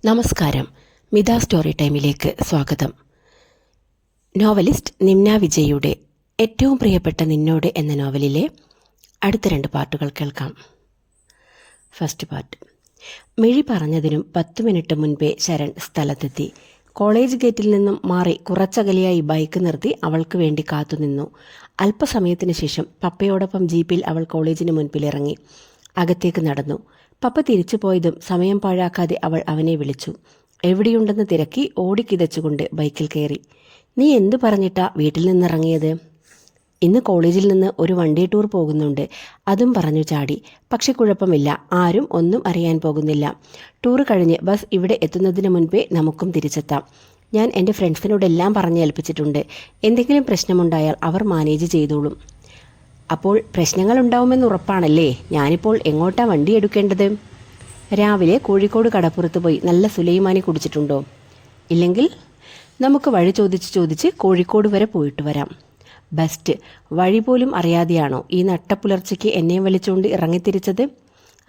നമസ്കാരം. മിത സ്റ്റോറി ടൈമിലേക്ക് സ്വാഗതം. നോവലിസ്റ്റ് നിമ്ന വിജയുടെ ഏറ്റവും പ്രിയപ്പെട്ട നിന്നോട് എന്ന നോവലിലെ അടുത്ത 2 പാർട്ടുകൾ കേൾക്കാം. First part. മിഴി പറഞ്ഞതിനും 10 മിനിറ്റ് മുൻപേ ശരൺ സ്ഥലത്തെത്തി. കോളേജ് ഗേറ്റിൽ നിന്നും മാറി കുറച്ചകലെയായി ബൈക്ക് നിർത്തി അവൾക്ക് വേണ്ടി കാത്തുനിന്നു. അല്പസമയത്തിന് ശേഷം പപ്പയോടൊപ്പം ജീപ്പിൽ അവൾ കോളേജിന് മുൻപിലിറങ്ങി അകത്തേക്ക് നടന്നു. പപ്പ തിരിച്ചു പോയതും സമയം പാഴാക്കാതെ അവൾ അവനെ വിളിച്ചു. എവിടെയുണ്ടെന്ന് തിരക്കി ഓടിക്കിതച്ചുകൊണ്ട് ബൈക്കിൽ കയറി. നീ എന്തു പറഞ്ഞിട്ടാ വീട്ടിൽ നിന്നിറങ്ങിയത്? ഇന്ന് കോളേജിൽ നിന്ന് ഒരു വൺ ഡേ ടൂർ പോകുന്നുണ്ട്, അതും പറഞ്ഞു ചാടി. പക്ഷെ കുഴപ്പമില്ല, ആരും ഒന്നും അറിയാൻ പോകുന്നില്ല. ടൂർ കഴിഞ്ഞ് ബസ് ഇവിടെ എത്തുന്നതിന് മുൻപേ നമുക്കും തിരിച്ചെത്താം. ഞാൻ എൻ്റെ ഫ്രണ്ട്സിനോടെല്ലാം പറഞ്ഞേൽപ്പിച്ചിട്ടുണ്ട്. എന്തെങ്കിലും പ്രശ്നമുണ്ടായാൽ അവർ മാനേജ് ചെയ്തോളും. അപ്പോൾ പ്രശ്നങ്ങളുണ്ടാവുമെന്ന് ഉറപ്പാണല്ലേ? ഞാനിപ്പോൾ എങ്ങോട്ടാ വണ്ടി എടുക്കേണ്ടത്? രാവിലെ കോഴിക്കോട് കടപ്പുറത്ത് പോയി നല്ല സുലൈമാനി കുടിച്ചിട്ടുണ്ടോ? ഇല്ലെങ്കിൽ നമുക്ക് വഴി ചോദിച്ച് കോഴിക്കോട് വരെ പോയിട്ട് വരാം. ബെസ്റ്റ്. വഴി പോലും അറിയാതെയാണോ ഈ നട്ടപ്പുലർച്ചയ്ക്ക് എന്നെ വലിച്ചുകൊണ്ട് ഇറങ്ങിത്തിരിച്ചത്?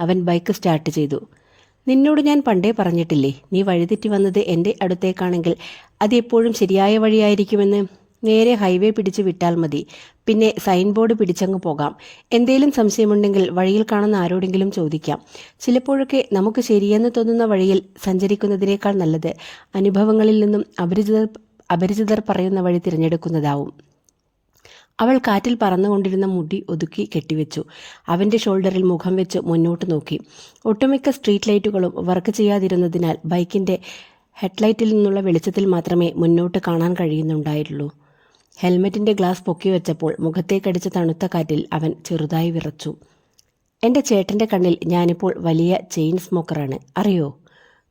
അവൻ ബൈക്ക് സ്റ്റാർട്ട് ചെയ്തു. നിന്നോട് ഞാൻ പണ്ടേ പറഞ്ഞിട്ടില്ലേ, നീ വഴിതെറ്റി വന്നത് എൻ്റെ അടുത്തേക്കാണെങ്കിൽ അത് എപ്പോഴും ശരിയായ വഴിയായിരിക്കുമെന്ന്. നേരെ ഹൈവേ പിടിച്ച് വിട്ടാൽ മതി. പിന്നെ സൈൻ ബോർഡ് പിടിച്ചങ്ങ് പോകാം. എന്തേലും സംശയമുണ്ടെങ്കിൽ വഴിയിൽ കാണുന്ന ആരോടെങ്കിലും ചോദിക്കാം. ചിലപ്പോഴൊക്കെ നമുക്ക് ശരിയെന്ന് തോന്നുന്ന വഴിയിൽ സഞ്ചരിക്കുന്നതിനേക്കാൾ നല്ലത് അനുഭവങ്ങളിൽ നിന്നും അപരിചിതർ പറയുന്ന വഴി തിരഞ്ഞെടുക്കുന്നതാവും. അവൾ കാറ്റിൽ പറന്നുകൊണ്ടിരുന്ന മുടി ഒതുക്കി കെട്ടിവെച്ചു. അവൻ്റെ ഷോൾഡറിൽ മുഖം വെച്ച് മുന്നോട്ട് നോക്കി. ഒട്ടുമിക്ക സ്ട്രീറ്റ് ലൈറ്റുകളും വർക്ക് ചെയ്യാതിരുന്നതിനാൽ ബൈക്കിൻ്റെ ഹെഡ്ലൈറ്റിൽ നിന്നുള്ള വെളിച്ചത്തിൽ മാത്രമേ മുന്നോട്ട് കാണാൻ കഴിയുന്നുണ്ടായുള്ളൂ. ഹെൽമെറ്റിൻ്റെ ഗ്ലാസ് പൊക്കി വെച്ചപ്പോൾ മുഖത്തേക്കടിച്ച തണുത്ത കാറ്റിൽ അവൻ ചെറുതായി വിറച്ചു. എൻ്റെ ചേട്ടൻ്റെ കണ്ണിൽ ഞാനിപ്പോൾ വലിയ ചെയിൻ സ്മോക്കറാണ്, അറിയോ?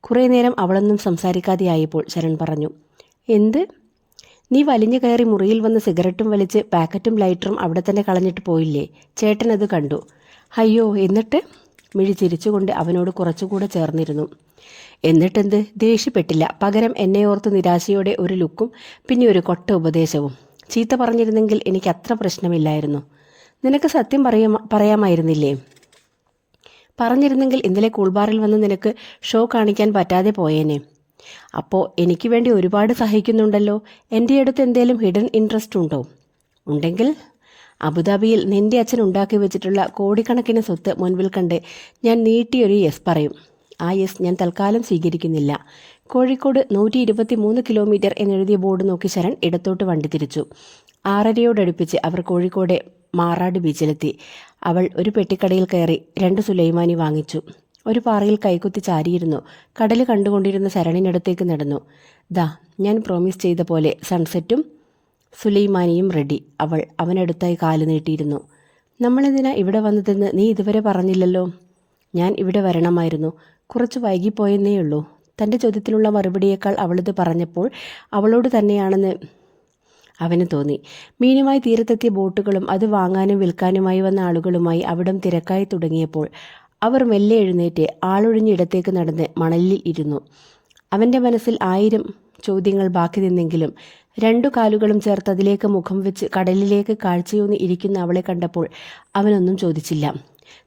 കുറേ നേരം അവളൊന്നും സംസാരിക്കാതെയായപ്പോൾ ശരൺ പറഞ്ഞു. എന്ത്? നീ വലിഞ്ഞു കയറി മുറിയിൽ വന്ന് സിഗരറ്റും വലിച്ച് പാക്കറ്റും ലൈറ്ററും അവിടെ തന്നെ കളഞ്ഞിട്ട് പോയില്ലേ? ചേട്ടൻ അത് കണ്ടു. അയ്യോ, എന്നിട്ട്? മിഴി ചിരിച്ചുകൊണ്ട് അവനോട് കുറച്ചുകൂടെ ചേർന്നിരുന്നു. എന്നിട്ടെന്ത്? ദേഷ്യപ്പെട്ടില്ല. പകരം എന്നെ ഓർത്ത് നിരാശയോടെ ഒരു ലുക്കും പിന്നെ ഒരു കൊട്ട ഉപദേശവും. ചീത്ത പറഞ്ഞിരുന്നെങ്കിൽ എനിക്ക് അത്ര പ്രശ്നമില്ലായിരുന്നു. നിനക്ക് സത്യം പറയാമായിരുന്നില്ലേ? പറഞ്ഞിരുന്നെങ്കിൽ ഇന്നലെ കൂൾബാറിൽ വന്ന് നിനക്ക് ഷോ കാണിക്കാൻ പറ്റാതെ പോയേനെ. അപ്പോൾ എനിക്ക് വേണ്ടി ഒരുപാട് സഹിക്കുന്നുണ്ടല്ലോ. എൻ്റെ അടുത്ത് എന്തേലും ഹിഡൻ ഇൻട്രസ്റ്റ് ഉണ്ടോ? ഉണ്ടെങ്കിൽ അബുദാബിയിൽ നിന്റെ അച്ഛൻ ഉണ്ടാക്കി വെച്ചിട്ടുള്ള കോടിക്കണക്കിന് സ്വത്ത് മുൻപിൽ കണ്ട് ഞാൻ നീട്ടിയൊരു യെസ് പറയും. ആ യെസ് ഞാൻ തൽക്കാലം സ്വീകരിക്കുന്നില്ല. കോഴിക്കോട് 123 കിലോമീറ്റർ എന്നെഴുതിയ ബോർഡ് നോക്കി ശരൺ ഇടത്തോട്ട് വണ്ടി തിരിച്ചു. 6:30 അവർ കോഴിക്കോട് മാറാട് ബീച്ചിലെത്തി. അവൾ ഒരു പെട്ടിക്കടയിൽ കയറി 2 സുലൈമാനി വാങ്ങിച്ചു. ഒരു പാറയിൽ കൈകുത്തി ചാരിയിരുന്നു. കടൽ കണ്ടുകൊണ്ടിരുന്ന ശരണിനടുത്തേക്ക് നടന്നു. ദാ, ഞാൻ പ്രോമിസ് ചെയ്ത പോലെ സൺസെറ്റും സുലൈമാനിയും റെഡി. അവൾ അവനടുത്തായി കാല് നീട്ടിയിരുന്നു. നമ്മളെന്തിനാ ഇവിടെ വന്നതെന്ന് നീ ഇതുവരെ പറഞ്ഞില്ലല്ലോ. ഞാൻ ഇവിടെ വരണമായിരുന്നു, കുറച്ച് വൈകിപ്പോയെന്നേയുള്ളൂ. തൻ്റെ ചോദ്യത്തിനുള്ള മറുപടിയേക്കാൾ അവളിത് പറഞ്ഞപ്പോൾ അവളോട് തന്നെയാണെന്ന് അവന് തോന്നി. മീനുമായി തീരത്തെത്തിയ ബോട്ടുകളും അത് വാങ്ങാനും വിൽക്കാനുമായി വന്ന ആളുകളുമായി അവിടം തിരക്കായി തുടങ്ങിയപ്പോൾ അവർ മെല്ലെ എഴുന്നേറ്റ് ആളൊഴിഞ്ഞ ഇടത്തേക്ക് നടന്ന് മണലിൽ ഇരുന്നു. അവൻ്റെ മനസ്സിൽ 1000 ചോദ്യങ്ങൾ ബാക്കി നിന്നെങ്കിലും 2 കാലുകളും ചേർത്ത് അതിലേക്ക് മുഖം വെച്ച് കടലിലേക്ക് കാഴ്ചയൂന്നി ഇരിക്കുന്ന അവളെ കണ്ടപ്പോൾ അവനൊന്നും ചോദിച്ചില്ല.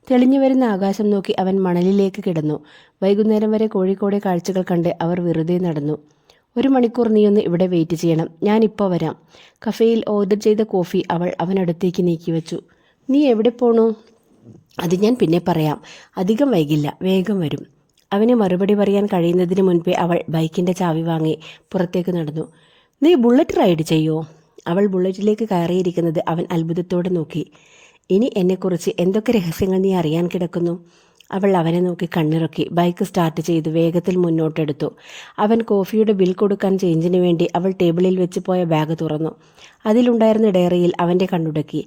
തെളിഞ്ഞു വരുന്ന ആകാശം നോക്കി അവൻ മണലിലേക്ക് കിടന്നു. വൈകുന്നേരം വരെ കോഴിക്കോടെ കാഴ്ചകൾ കണ്ട് അവർ വെറുതെ നടന്നു. 1 മണിക്കൂർ നീയൊന്ന് ഇവിടെ വെയിറ്റ് ചെയ്യണം, ഞാനിപ്പോൾ വരാം. കഫേയിൽ ഓർഡർ ചെയ്ത കോഫി അവൾ അവനടുത്തേക്ക് നീക്കി വെച്ചു. നീ എവിടെ പോണു? അത് ഞാൻ പിന്നെ പറയാം, അധികം വൈകില്ല, വേഗം വരും. അവന് മറുപടി പറയാൻ കഴിയുന്നതിന് മുൻപേ അവൾ ബൈക്കിൻ്റെ ചാവി വാങ്ങി പുറത്തേക്ക് നടന്നു. നീ ബുള്ളറ്റ് റൈഡ് ചെയ്യോ? അവൾ ബുള്ളറ്റിലേക്ക് കയറിയിരിക്കുന്നത് അവൻ അത്ഭുതത്തോടെ നോക്കി. ഇനി എന്നെക്കുറിച്ച് എന്തൊക്കെ രഹസ്യങ്ങൾ നീ അറിയാൻ കിടക്കുന്നു? അവൾ അവനെ നോക്കി കണ്ണിറുക്കി ബൈക്ക് സ്റ്റാർട്ട് ചെയ്ത് വേഗത്തിൽ മുന്നോട്ടെടുത്തു. അവൻ കോഫിയുടെ ബിൽ കൊടുക്കാൻ ചേഞ്ചിന് വേണ്ടി അവൾ ടേബിളിൽ വെച്ച് പോയ ബാഗ് തുറന്നു. അതിലുണ്ടായിരുന്ന ഡയറിയിൽ അവൻ്റെ കണ്ണുടക്കി.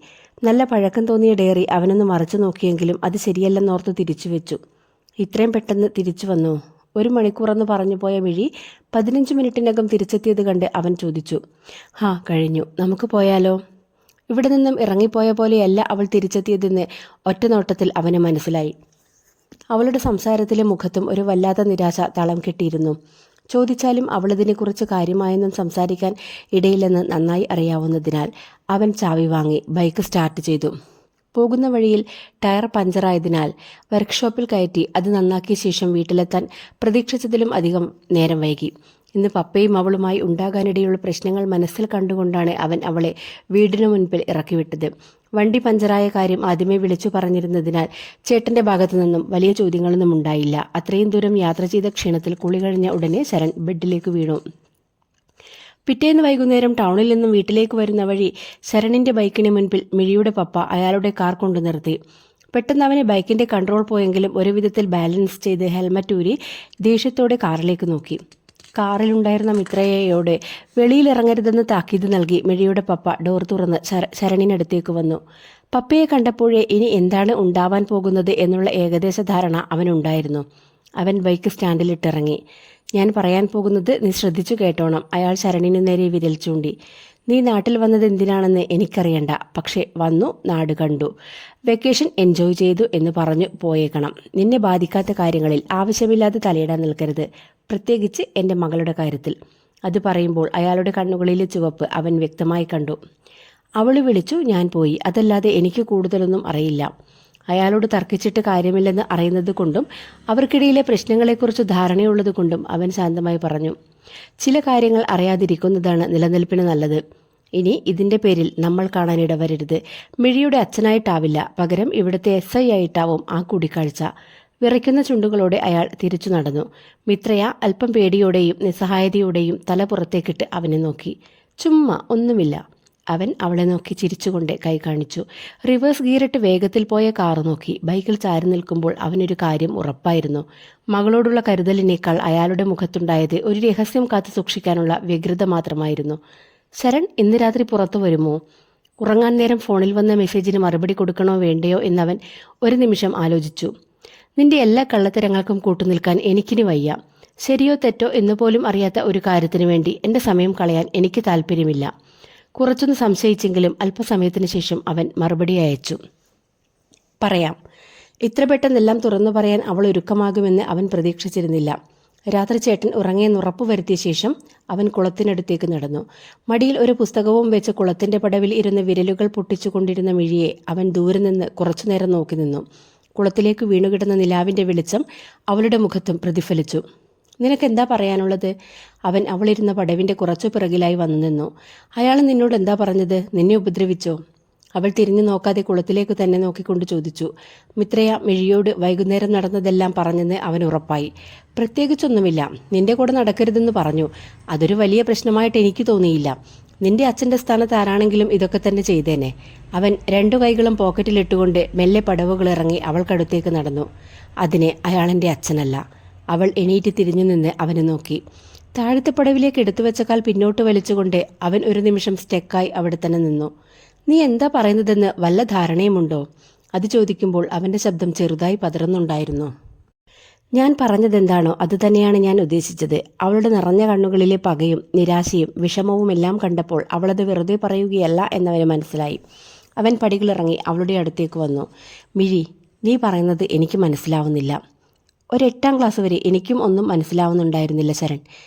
നല്ല പഴക്കം തോന്നിയ ഡയറി അവനൊന്ന് മറിച്ചു നോക്കിയെങ്കിലും അത് ശരിയല്ലെന്നോർത്ത് തിരിച്ചു വെച്ചു. ഇത്രയും പെട്ടെന്ന് തിരിച്ചു വന്നു? 1 മണിക്കൂറെന്ന് പറഞ്ഞു പോയ മിഴി 15 മിനിറ്റിനകം തിരിച്ചെത്തിയത് കണ്ട് അവൻ ചോദിച്ചു. കഴിഞ്ഞു, നമുക്ക് പോയാലോ? ഇവിടെ നിന്നും ഇറങ്ങിപ്പോയ പോലെയല്ല അവൾ തിരിച്ചെത്തിയതെന്ന് ഒറ്റ നോട്ടത്തിൽ അവന് മനസ്സിലായി. അവളുടെ സംസാരത്തിലെ മുഖത്തും ഒരു വല്ലാത്ത നിരാശ തളം കെട്ടിയിരുന്നു. ചോദിച്ചാലും അവളിതിനെക്കുറിച്ച് കാര്യമായൊന്നും സംസാരിക്കാൻ ഇടയില്ലെന്ന് നന്നായി അറിയാവുന്നതിനാൽ അവൻ ചാവി വാങ്ങി ബൈക്ക് സ്റ്റാർട്ട് ചെയ്തു. പോകുന്ന വഴിയിൽ ടയർ പഞ്ചറായതിനാൽ വർക്ക്ഷോപ്പിൽ കയറ്റി അത് നന്നാക്കിയ ശേഷം വീട്ടിലെത്താൻ പ്രതീക്ഷിച്ചതിലും അധികം നേരം വൈകി. ഇന്ന് പപ്പയും അവളുമായി ഉണ്ടാകാനിടയുള്ള പ്രശ്നങ്ങൾ മനസ്സിൽ കണ്ടുകൊണ്ടാണ് അവൻ അവളെ വീടിനു മുൻപിൽ ഇറക്കിവിട്ടത്. വണ്ടി പഞ്ചറായ കാര്യം ആദ്യമേ വിളിച്ചു പറഞ്ഞിരുന്നതിനാൽ ചേട്ടന്റെ ഭാഗത്തു നിന്നും വലിയ ചോദ്യങ്ങളൊന്നും ഉണ്ടായില്ല. അത്രയും ദൂരം യാത്ര ചെയ്ത ക്ഷീണത്തിൽ കുളി കഴിഞ്ഞ ഉടനെ ശരൺ ബെഡിലേക്ക് വീണു. പിറ്റേന്ന് വൈകുന്നേരം ടൗണിൽ നിന്നും വീട്ടിലേക്ക് വരുന്ന വഴി ശരണിന്റെ ബൈക്കിന് മുൻപിൽ മിഴിയുടെ പപ്പ അയാളുടെ കാർ കൊണ്ടു നിർത്തി. പെട്ടെന്ന് അവന് ബൈക്കിന്റെ കൺട്രോൾ പോയെങ്കിലും ഒരു വിധത്തിൽ ബാലൻസ് ചെയ്ത് ഹെൽമറ്റ് ഊരി ദേഷ്യത്തോടെ കാറിലേക്ക് നോക്കി. കാറിലുണ്ടായിരുന്ന മിത്രയോട് വെളിയിലിറങ്ങരുതെന്ന് താക്കീത് നൽകി മിഴിയുടെ പപ്പ ഡോർ തുറന്ന് ശരണിനടുത്തേക്ക് വന്നു. പപ്പയെ കണ്ടപ്പോഴേ ഇനി എന്താണ് ഉണ്ടാവാൻ പോകുന്നത് എന്നുള്ള ഏകദേശ ധാരണ അവനുണ്ടായിരുന്നു. അവൻ ബൈക്ക് സ്റ്റാൻഡിലിട്ടിറങ്ങി. ഞാൻ പറയാൻ പോകുന്നത് നീ ശ്രദ്ധിച്ചു കേട്ടോണം. അയാൾ ശരണിനു നേരെ വിരൽ ചൂണ്ടി. നീ നാട്ടിൽ വന്നത് എന്തിനാണെന്ന് എനിക്കറിയണ്ട. പക്ഷെ വന്നു, നാട് കണ്ടു, വെക്കേഷൻ എൻജോയ് ചെയ്തു എന്ന് പറഞ്ഞു പോയേക്കണം. നിന്നെ ബാധിക്കാത്ത കാര്യങ്ങളിൽ ആവശ്യമില്ലാതെ തലയിടാൻ നിൽക്കരുത്, പ്രത്യേകിച്ച് എൻ്റെ മകളുടെ കാര്യത്തിൽ. അത് പറയുമ്പോൾ അയാളുടെ കണ്ണുകളിലെ ചുവപ്പ് അവൻ വ്യക്തമായി കണ്ടു. അവൾ വിളിച്ചു, ഞാൻ പോയി. അതല്ലാതെ എനിക്ക് കൂടുതലൊന്നും അറിയില്ല. അയാളോട് തർക്കിച്ചിട്ട് കാര്യമില്ലെന്ന് അറിയുന്നത് കൊണ്ടും അവർക്കിടയിലെ പ്രശ്നങ്ങളെക്കുറിച്ച് ധാരണയുള്ളത് കൊണ്ടും അവൻ ശാന്തമായി പറഞ്ഞു. ചില കാര്യങ്ങൾ അറിയാതിരിക്കുന്നതാണ് നിലനിൽപ്പിന് നല്ലത്. ഇനി ഇതിന്റെ പേരിൽ നമ്മൾ കാണാനിടവരരുത്. മിഴിയുടെ അച്ഛനായിട്ടാവില്ല, പകരം ഇവിടുത്തെ SI ആയിട്ടാവും ആ കൂടിക്കാഴ്ച. വിറയ്ക്കുന്ന ചുണ്ടുകളോടെ അയാൾ തിരിച്ചു നടന്നു. മിത്രയ അല്പം പേടിയോടെയും നിസ്സഹായതയോടെയും തല പുറത്തേക്കിട്ട് അവനെ നോക്കി. ചുമ്മാ ഒന്നുമില്ല. അവൻ അവളെ നോക്കി ചിരിച്ചുകൊണ്ട് കൈ കാണിച്ചു. റിവേഴ്സ് ഗിയറിട്ട് വേഗത്തിൽ പോയ കാറ് നോക്കി. ബൈക്കിൽ ചാരി നിൽക്കുമ്പോൾ അവനൊരു കാര്യം ഉറപ്പായിരുന്നു. മകളോടുള്ള കരുതലിനേക്കാൾ അയാളുടെ മുഖത്തുണ്ടായത് ഒരു രഹസ്യം കാത്തു സൂക്ഷിക്കാനുള്ള വ്യഗ്രത മാത്രമായിരുന്നു. ശരൺ ഇന്ന് രാത്രി പുറത്തു വരുമോ? ഉറങ്ങാൻ നേരം ഫോണിൽ വന്ന മെസ്സേജിന് മറുപടി കൊടുക്കണോ വേണ്ടയോ എന്നവൻ ഒരു നിമിഷം ആലോചിച്ചു. നിന്റെ എല്ലാ കള്ളത്തരങ്ങൾക്കും കൂട്ടുനിൽക്കാൻ എനിക്കിനി വയ്യ. ശരിയോ തെറ്റോ എന്നുപോലും അറിയാത്ത ഒരു കാര്യത്തിനു വേണ്ടി എൻ്റെ സമയം കളയാൻ എനിക്ക് താല്പര്യമില്ല. കുറച്ചൊന്ന് സംശയിച്ചെങ്കിലും അല്പസമയത്തിന് ശേഷം അവൻ മറുപടി അയച്ചു. പറയാം. ഇത്ര പെട്ടെന്നെല്ലാം തുറന്നു പറയാൻ അവൾ ഒരുക്കമാകുമെന്ന് അവൻ പ്രതീക്ഷിച്ചിരുന്നില്ല. രാത്രി ചേട്ടൻ ഉറങ്ങിയെന്ന് ഉറപ്പുവരുത്തിയ ശേഷം അവൻ കുളത്തിനടുത്തേക്ക് നടന്നു. മടിയിൽ ഒരു പുസ്തകവും വെച്ച് കുളത്തിന്റെ പടവിൽ ഇരുന്ന് വിരലുകൾ പൊട്ടിച്ചുകൊണ്ടിരുന്ന മിഴിയെ അവൻ ദൂരെ നിന്ന് കുറച്ചുനേരം നോക്കി നിന്നു. കുളത്തിലേക്ക് വീണുകിടന്ന നിലാവിന്റെ വെളിച്ചം അവളുടെ മുഖത്തും പ്രതിഫലിച്ചു. നിനക്കെന്താ പറയാനുള്ളത്? അവൻ അവളിരുന്ന പടവിന്റെ കുറച്ചു പിറകിലായി വന്നു നിന്നു. അയാൾ നിന്നോട് എന്താ പറഞ്ഞത്? നിന്നെ ഉപദ്രവിച്ചോ? അവൾ തിരിഞ്ഞു നോക്കാതെ കുളത്തിലേക്ക് തന്നെ നോക്കിക്കൊണ്ട് ചോദിച്ചു. മിത്രയ മിഴിയോട് വൈകുന്നേരം നടന്നതെല്ലാം പറഞ്ഞെന്ന് അവൻ ഉറപ്പായി. പ്രത്യേകിച്ചൊന്നുമില്ല. നിന്റെ കൂടെ നടക്കരുതെന്ന് പറഞ്ഞു. അതൊരു വലിയ പ്രശ്നമായിട്ട് എനിക്ക് തോന്നിയില്ല. നിന്റെ അച്ഛൻ്റെ സ്ഥാനത്ത് ആരാണെങ്കിലും ഇതൊക്കെ തന്നെ ചെയ്തേനെ. അവൻ 2 കൈകളും പോക്കറ്റിലിട്ടുകൊണ്ട് മെല്ലെ പടവുകൾ ഇറങ്ങി അവൾക്കടുത്തേക്ക് നടന്നു. അതിന് അയാളെൻ്റെ അച്ഛനല്ല. അവൾ എണീറ്റ് തിരിഞ്ഞു നിന്ന് അവനെ നോക്കി. താഴത്തെ പടവിലേക്ക് എടുത്തുവെച്ച കാൽ പിന്നോട്ട് വലിച്ചുകൊണ്ട് അവൻ ഒരു നിമിഷം സ്റ്റെക്കായി അവിടെ തന്നെ നിന്നു. നീ എന്താ പറയുന്നതെന്ന് വല്ല ധാരണയുമുണ്ടോ? അത് ചോദിക്കുമ്പോൾ അവൻ്റെ ശബ്ദം ചെറുതായി പതറുന്നുണ്ടായിരുന്നു. ഞാൻ പറഞ്ഞതെന്താണോ അത് തന്നെയാണ് ഞാൻ ഉദ്ദേശിച്ചത്. അവളുടെ നിറഞ്ഞ കണ്ണുകളിലെ പകയും നിരാശയും വിഷമവും എല്ലാം കണ്ടപ്പോൾ അവളത് വെറുതെ പറയുകയല്ല എന്നവന് മനസ്സിലായി. അവൻ പടികളിറങ്ങി അവളുടെ അടുത്തേക്ക് വന്നു. മിഴി, നീ പറയുന്നത് എനിക്ക് മനസ്സിലാവുന്നില്ല. ഒരു 8ാം ക്ലാസ് വരെ എനിക്കും ഒന്നും മനസ്സിലാവുന്നുണ്ടായിരുന്നില്ല ശരൺ.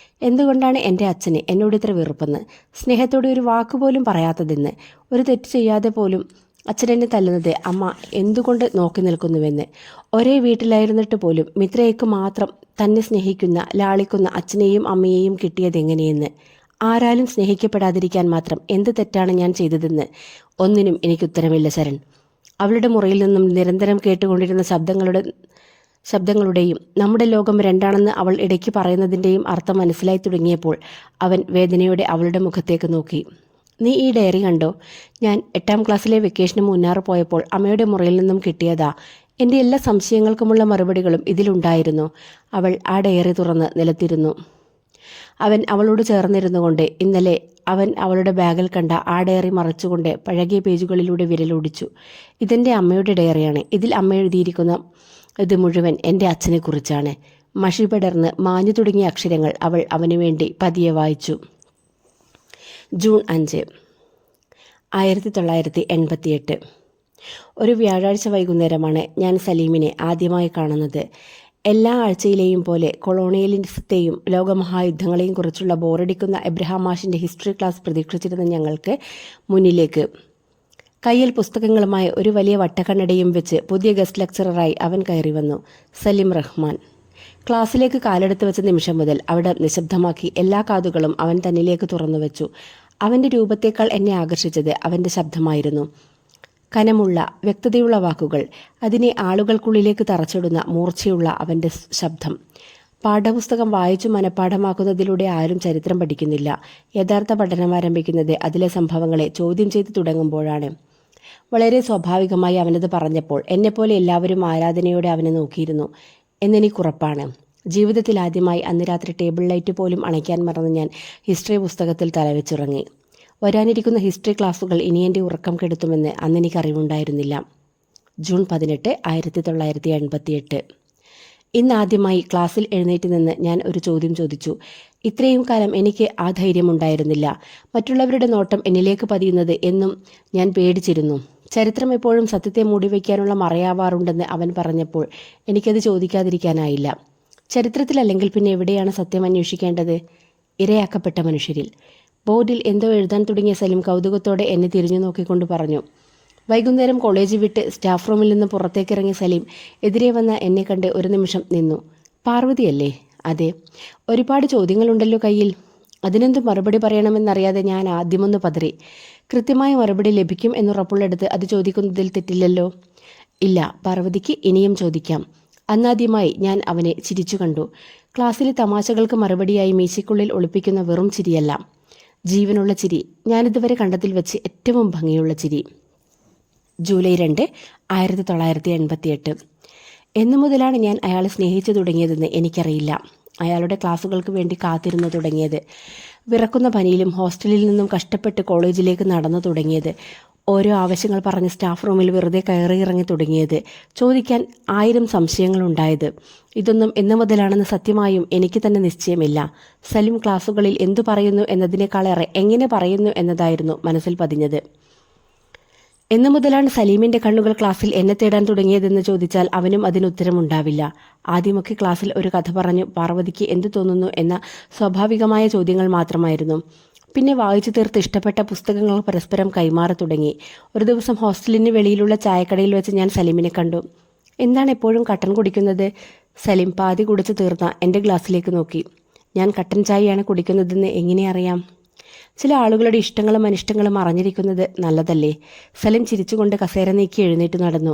എന്തുകൊണ്ടാണ് എൻ്റെ അച്ഛന് എന്നോട് ഇത്ര വെറുപ്പെന്ന്, സ്നേഹത്തോടെ ഒരു വാക്കുപോലും പറയാത്തതെന്ന്, ഒരു തെറ്റ് ചെയ്യാതെ പോലും അച്ഛനെന്നെ തല്ലുന്നത് അമ്മ എന്തുകൊണ്ട് നോക്കി നിൽക്കുന്നുവെന്ന്, ഒരേ വീട്ടിലായിരുന്നിട്ട് പോലും മിത്രയ്ക്ക് മാത്രം തന്നെ സ്നേഹിക്കുന്ന ലാളിക്കുന്ന അച്ഛനെയും അമ്മയെയും കിട്ടിയതെങ്ങനെയെന്ന്, ആരാലും സ്നേഹിക്കപ്പെടാതിരിക്കാൻ മാത്രം എന്ത് തെറ്റാണ് ഞാൻ ചെയ്തതെന്ന് ഒന്നിനും എനിക്കുത്തരമില്ല ശരൺ. അവളുടെ മുറിയിൽ നിന്നും നിരന്തരം കേട്ടുകൊണ്ടിരുന്ന ശബ്ദങ്ങളുടെയും നമ്മുടെ ലോകം രണ്ടാണെന്ന് അവൾ ഇടയ്ക്ക് പറയുന്നതിൻ്റെയും അർത്ഥം മനസ്സിലായി തുടങ്ങിയപ്പോൾ അവൻ വേദനയോടെ അവളുടെ മുഖത്തേക്ക് നോക്കി. നീ ഈ ഡയറി കണ്ടോ? ഞാൻ 8ാം ക്ലാസ്സിലെ വെക്കേഷന് മുന്നാറ് പോയപ്പോൾ അമ്മയുടെ മുറിയിൽ നിന്നും കിട്ടിയതാ. എൻ്റെ എല്ലാ സംശയങ്ങൾക്കുമുള്ള മറുപടികളും ഇതിലുണ്ടായിരുന്നു. അവൾ ആ ഡയറി തുറന്ന് നിലത്തിരുന്നു. അവൻ അവളോട് ചേർന്നിരുന്നുകൊണ്ട് ഇന്നലെ അവൻ അവളുടെ ബാഗിൽ കണ്ട ആ ഡയറി മറച്ചുകൊണ്ട് പഴകിയ പേജുകളിലൂടെ വിരലോടിച്ചു. ഇതെൻ്റെ അമ്മയുടെ ഡയറിയാണ്. ഇതിൽ അമ്മ എഴുതിയിരിക്കുന്ന ഇത് മുഴുവൻ എൻ്റെ അച്ഛനെക്കുറിച്ചാണ്. മഷി പടർന്ന് മാഞ്ഞു തുടങ്ങിയ അക്ഷരങ്ങൾ അവൾ അവനു വേണ്ടി പതിയെ വായിച്ചു. ജൂൺ 5, 1988. ഒരു വ്യാഴാഴ്ച വൈകുന്നേരമാണ് ഞാൻ സലീമിനെ ആദ്യമായി കാണുന്നത്. എല്ലാ ആഴ്ചയിലെയും പോലെ കൊളോണിയലിസത്തെയും ലോകമഹായുദ്ധങ്ങളെയും കുറിച്ചുള്ള ബോറടിക്കുന്ന എബ്രഹാം മാഷിൻ്റെ ഹിസ്റ്ററി ക്ലാസ് പ്രതീക്ഷിച്ചിരുന്ന ഞങ്ങൾക്ക് മുന്നിലേക്ക് കയ്യിൽ പുസ്തകങ്ങളുമായി ഒരു വലിയ വട്ടക്കണ്ണടയും വെച്ച് പുതിയ ഗസ്റ്റ് ലെക്ചററായി അവൻ കയറി വന്നു. സലിം റഹ്മാൻ. ക്ലാസ്സിലേക്ക് കാലെടുത്ത് വെച്ച നിമിഷം മുതൽ അവിടെ നിശബ്ദമാക്കി എല്ലാ കാതുകളും അവൻ തന്നിലേക്ക് തുറന്നു വെച്ചു. അവൻ്റെ രൂപത്തേക്കാൾ എന്നെ ആകർഷിച്ചത് അവൻ്റെ ശബ്ദമായിരുന്നു. കനമുള്ള വ്യക്തതയുള്ള വാക്കുകൾ, അതിനെ ആളുകൾക്കുള്ളിലേക്ക് തറച്ചിടുന്ന മൂർച്ചയുള്ള അവൻ്റെ ശബ്ദം. പാഠപുസ്തകം വായിച്ചു മനഃപ്പാഠമാക്കുന്നതിലൂടെ ആരും ചരിത്രം പഠിക്കുന്നില്ല. യഥാർത്ഥ പഠനം ആരംഭിക്കുന്നത് അതിലെ സംഭവങ്ങളെ ചോദ്യം ചെയ്ത് തുടങ്ങുമ്പോഴാണ്. വളരെ സ്വാഭാവികമായി അവനത് പറഞ്ഞപ്പോൾ എന്നെപ്പോലെ എല്ലാവരും ആരാധനയോടെ അവനെ നോക്കിയിരുന്നു എന്നെനിക്കുറപ്പാണ്. ജീവിതത്തിൽ ആദ്യമായി അന്ന് രാത്രി ടേബിൾ ലൈറ്റ് പോലും അണയ്ക്കാൻ മറന്ന് ഞാൻ ഹിസ്റ്ററി പുസ്തകത്തിൽ തലവെച്ചുറങ്ങി. വരാനിരിക്കുന്ന ഹിസ്റ്ററി ക്ലാസുകൾ ഇനി എൻ്റെ ഉറക്കം കെടുത്തുമെന്ന് അന്നെനിക്കറിവുണ്ടായിരുന്നില്ല. ജൂൺ 18, 1988. ഇന്നാദ്യമായി ക്ലാസ്സിൽ എഴുന്നേറ്റ് നിന്ന് ഞാൻ ഒരു ചോദ്യം ചോദിച്ചു. ഇത്രയും കാലം എനിക്ക് ആ ധൈര്യമുണ്ടായിരുന്നില്ല. മറ്റുള്ളവരുടെ നോട്ടം എന്നിലേക്ക് പതിയുന്നത് എന്നും ഞാൻ പേടിച്ചിരുന്നു. ചരിത്രം എപ്പോഴും സത്യത്തെ മൂടിവെക്കാനുള്ള മറയാവാറുണ്ടെന്ന് അവൻ പറഞ്ഞപ്പോൾ എനിക്കത് ചോദിക്കാതിരിക്കാനായില്ല. ചരിത്രത്തിലല്ലെങ്കിൽ പിന്നെ എവിടെയാണ് സത്യം അന്വേഷിക്കേണ്ടത്? ഇരയാക്കപ്പെട്ട മനുഷ്യരിൽ. ബോർഡിൽ എന്തോ എഴുതാൻ തുടങ്ങിയ സലിം കൗതുകത്തോടെ എന്നെ തിരിഞ്ഞു നോക്കിക്കൊണ്ട് പറഞ്ഞു. വൈകുന്നേരം കോളേജ് വിട്ട് സ്റ്റാഫ് റൂമിൽ നിന്ന് പുറത്തേക്കിറങ്ങിയ സലീം എതിരെ വന്ന എന്നെ കണ്ട് ഒരു നിമിഷം നിന്നു. പാർവതിയല്ലേ? അതെ. ഒരുപാട് ചോദ്യങ്ങളുണ്ടല്ലോ കയ്യിൽ. അതിനെന്ത് മറുപടി പറയണമെന്നറിയാതെ ഞാൻ ആദ്യമൊന്ന് പതറി. കൃത്യമായ മറുപടി ലഭിക്കും എന്നുറപ്പുള്ളെടുത്ത് അത് ചോദിക്കുന്നതിൽ തെറ്റില്ലല്ലോ. ഇല്ല, പാർവതിക്ക് ഇനിയും ചോദിക്കാം. അന്നാദ്യമായി ഞാൻ അവനെ ചിരിച്ചു കണ്ടു. ക്ലാസ്സിലെ തമാശകൾക്ക് മറുപടിയായി മീശയ്ക്കുള്ളിൽ ഒളിപ്പിക്കുന്ന വെറും ചിരിയല്ല, ജീവനുള്ള ചിരി. ഞാനിതുവരെ കണ്ടതിൽ വെച്ച് ഏറ്റവും ഭംഗിയുള്ള ചിരി. ജൂലൈ 2, 1988. എന്നു മുതലാണ് ഞാൻ അയാളെ സ്നേഹിച്ചു തുടങ്ങിയതെന്ന് എനിക്കറിയില്ല. അയാളുടെ ക്ലാസ്സുകൾക്ക് വേണ്ടി കാത്തിരുന്നു തുടങ്ങിയത്, വിറക്കുന്ന പനിയിലും ഹോസ്റ്റലിൽ നിന്നും കഷ്ടപ്പെട്ട് കോളേജിലേക്ക് നടന്നു തുടങ്ങിയത്, ഓരോ ആവശ്യങ്ങൾ പറഞ്ഞ് സ്റ്റാഫ് റൂമിൽ വെറുതെ കയറിയിറങ്ങി തുടങ്ങിയത്, ചോദിക്കാൻ 1000 സംശയങ്ങളുണ്ടായത്. ഇതൊന്നും എന്നു മുതലാണെന്ന് സത്യമായും എനിക്ക് തന്നെ നിശ്ചയമില്ല. സലിം ക്ലാസ്സുകളിൽ എന്തു പറയുന്നു എന്നതിനേക്കാളേറെ എങ്ങനെ പറയുന്നു എന്നതായിരുന്നു മനസ്സിൽ പതിഞ്ഞത്. എന്നു മുതലാണ് സലീമിൻ്റെ കണ്ണുകൾ ക്ലാസ്സിൽ എന്നെ തേടാൻ തുടങ്ങിയതെന്ന് ചോദിച്ചാൽ അവനും അതിനുത്തരമുണ്ടാവില്ല. ആദ്യമൊക്കെ ക്ലാസ്സിൽ ഒരു കഥ പറഞ്ഞു പാർവതിക്ക് എന്തു തോന്നുന്നു എന്ന സ്വാഭാവികമായ ചോദ്യങ്ങൾ മാത്രമായിരുന്നു. പിന്നെ വായിച്ചു തീർത്ത് ഇഷ്ടപ്പെട്ട പുസ്തകങ്ങൾ പരസ്പരം കൈമാറി തുടങ്ങി. ഒരു ദിവസം ഹോസ്റ്റലിന് വെളിയിലുള്ള ചായക്കടയിൽ വെച്ച് ഞാൻ സലീമിനെ കണ്ടു. എന്താണ് എപ്പോഴും കട്ടൻ കുടിക്കുന്നത്? സലീം പാതി കുടിച്ചു തീർന്ന എൻ്റെ ഗ്ലാസ്സിലേക്ക് നോക്കി. ഞാൻ കട്ടൻ ചായയാണ് കുടിക്കുന്നതെന്ന് എങ്ങനെ അറിയാം? ചില ആളുകളുടെ ഇഷ്ടങ്ങളും അനിഷ്ടങ്ങളും അറിഞ്ഞിരിക്കുന്നത് നല്ലതല്ലേ? സലിം ചിരിച്ചുകൊണ്ട് കസേര നീക്കി എഴുന്നേറ്റ് നടന്നു.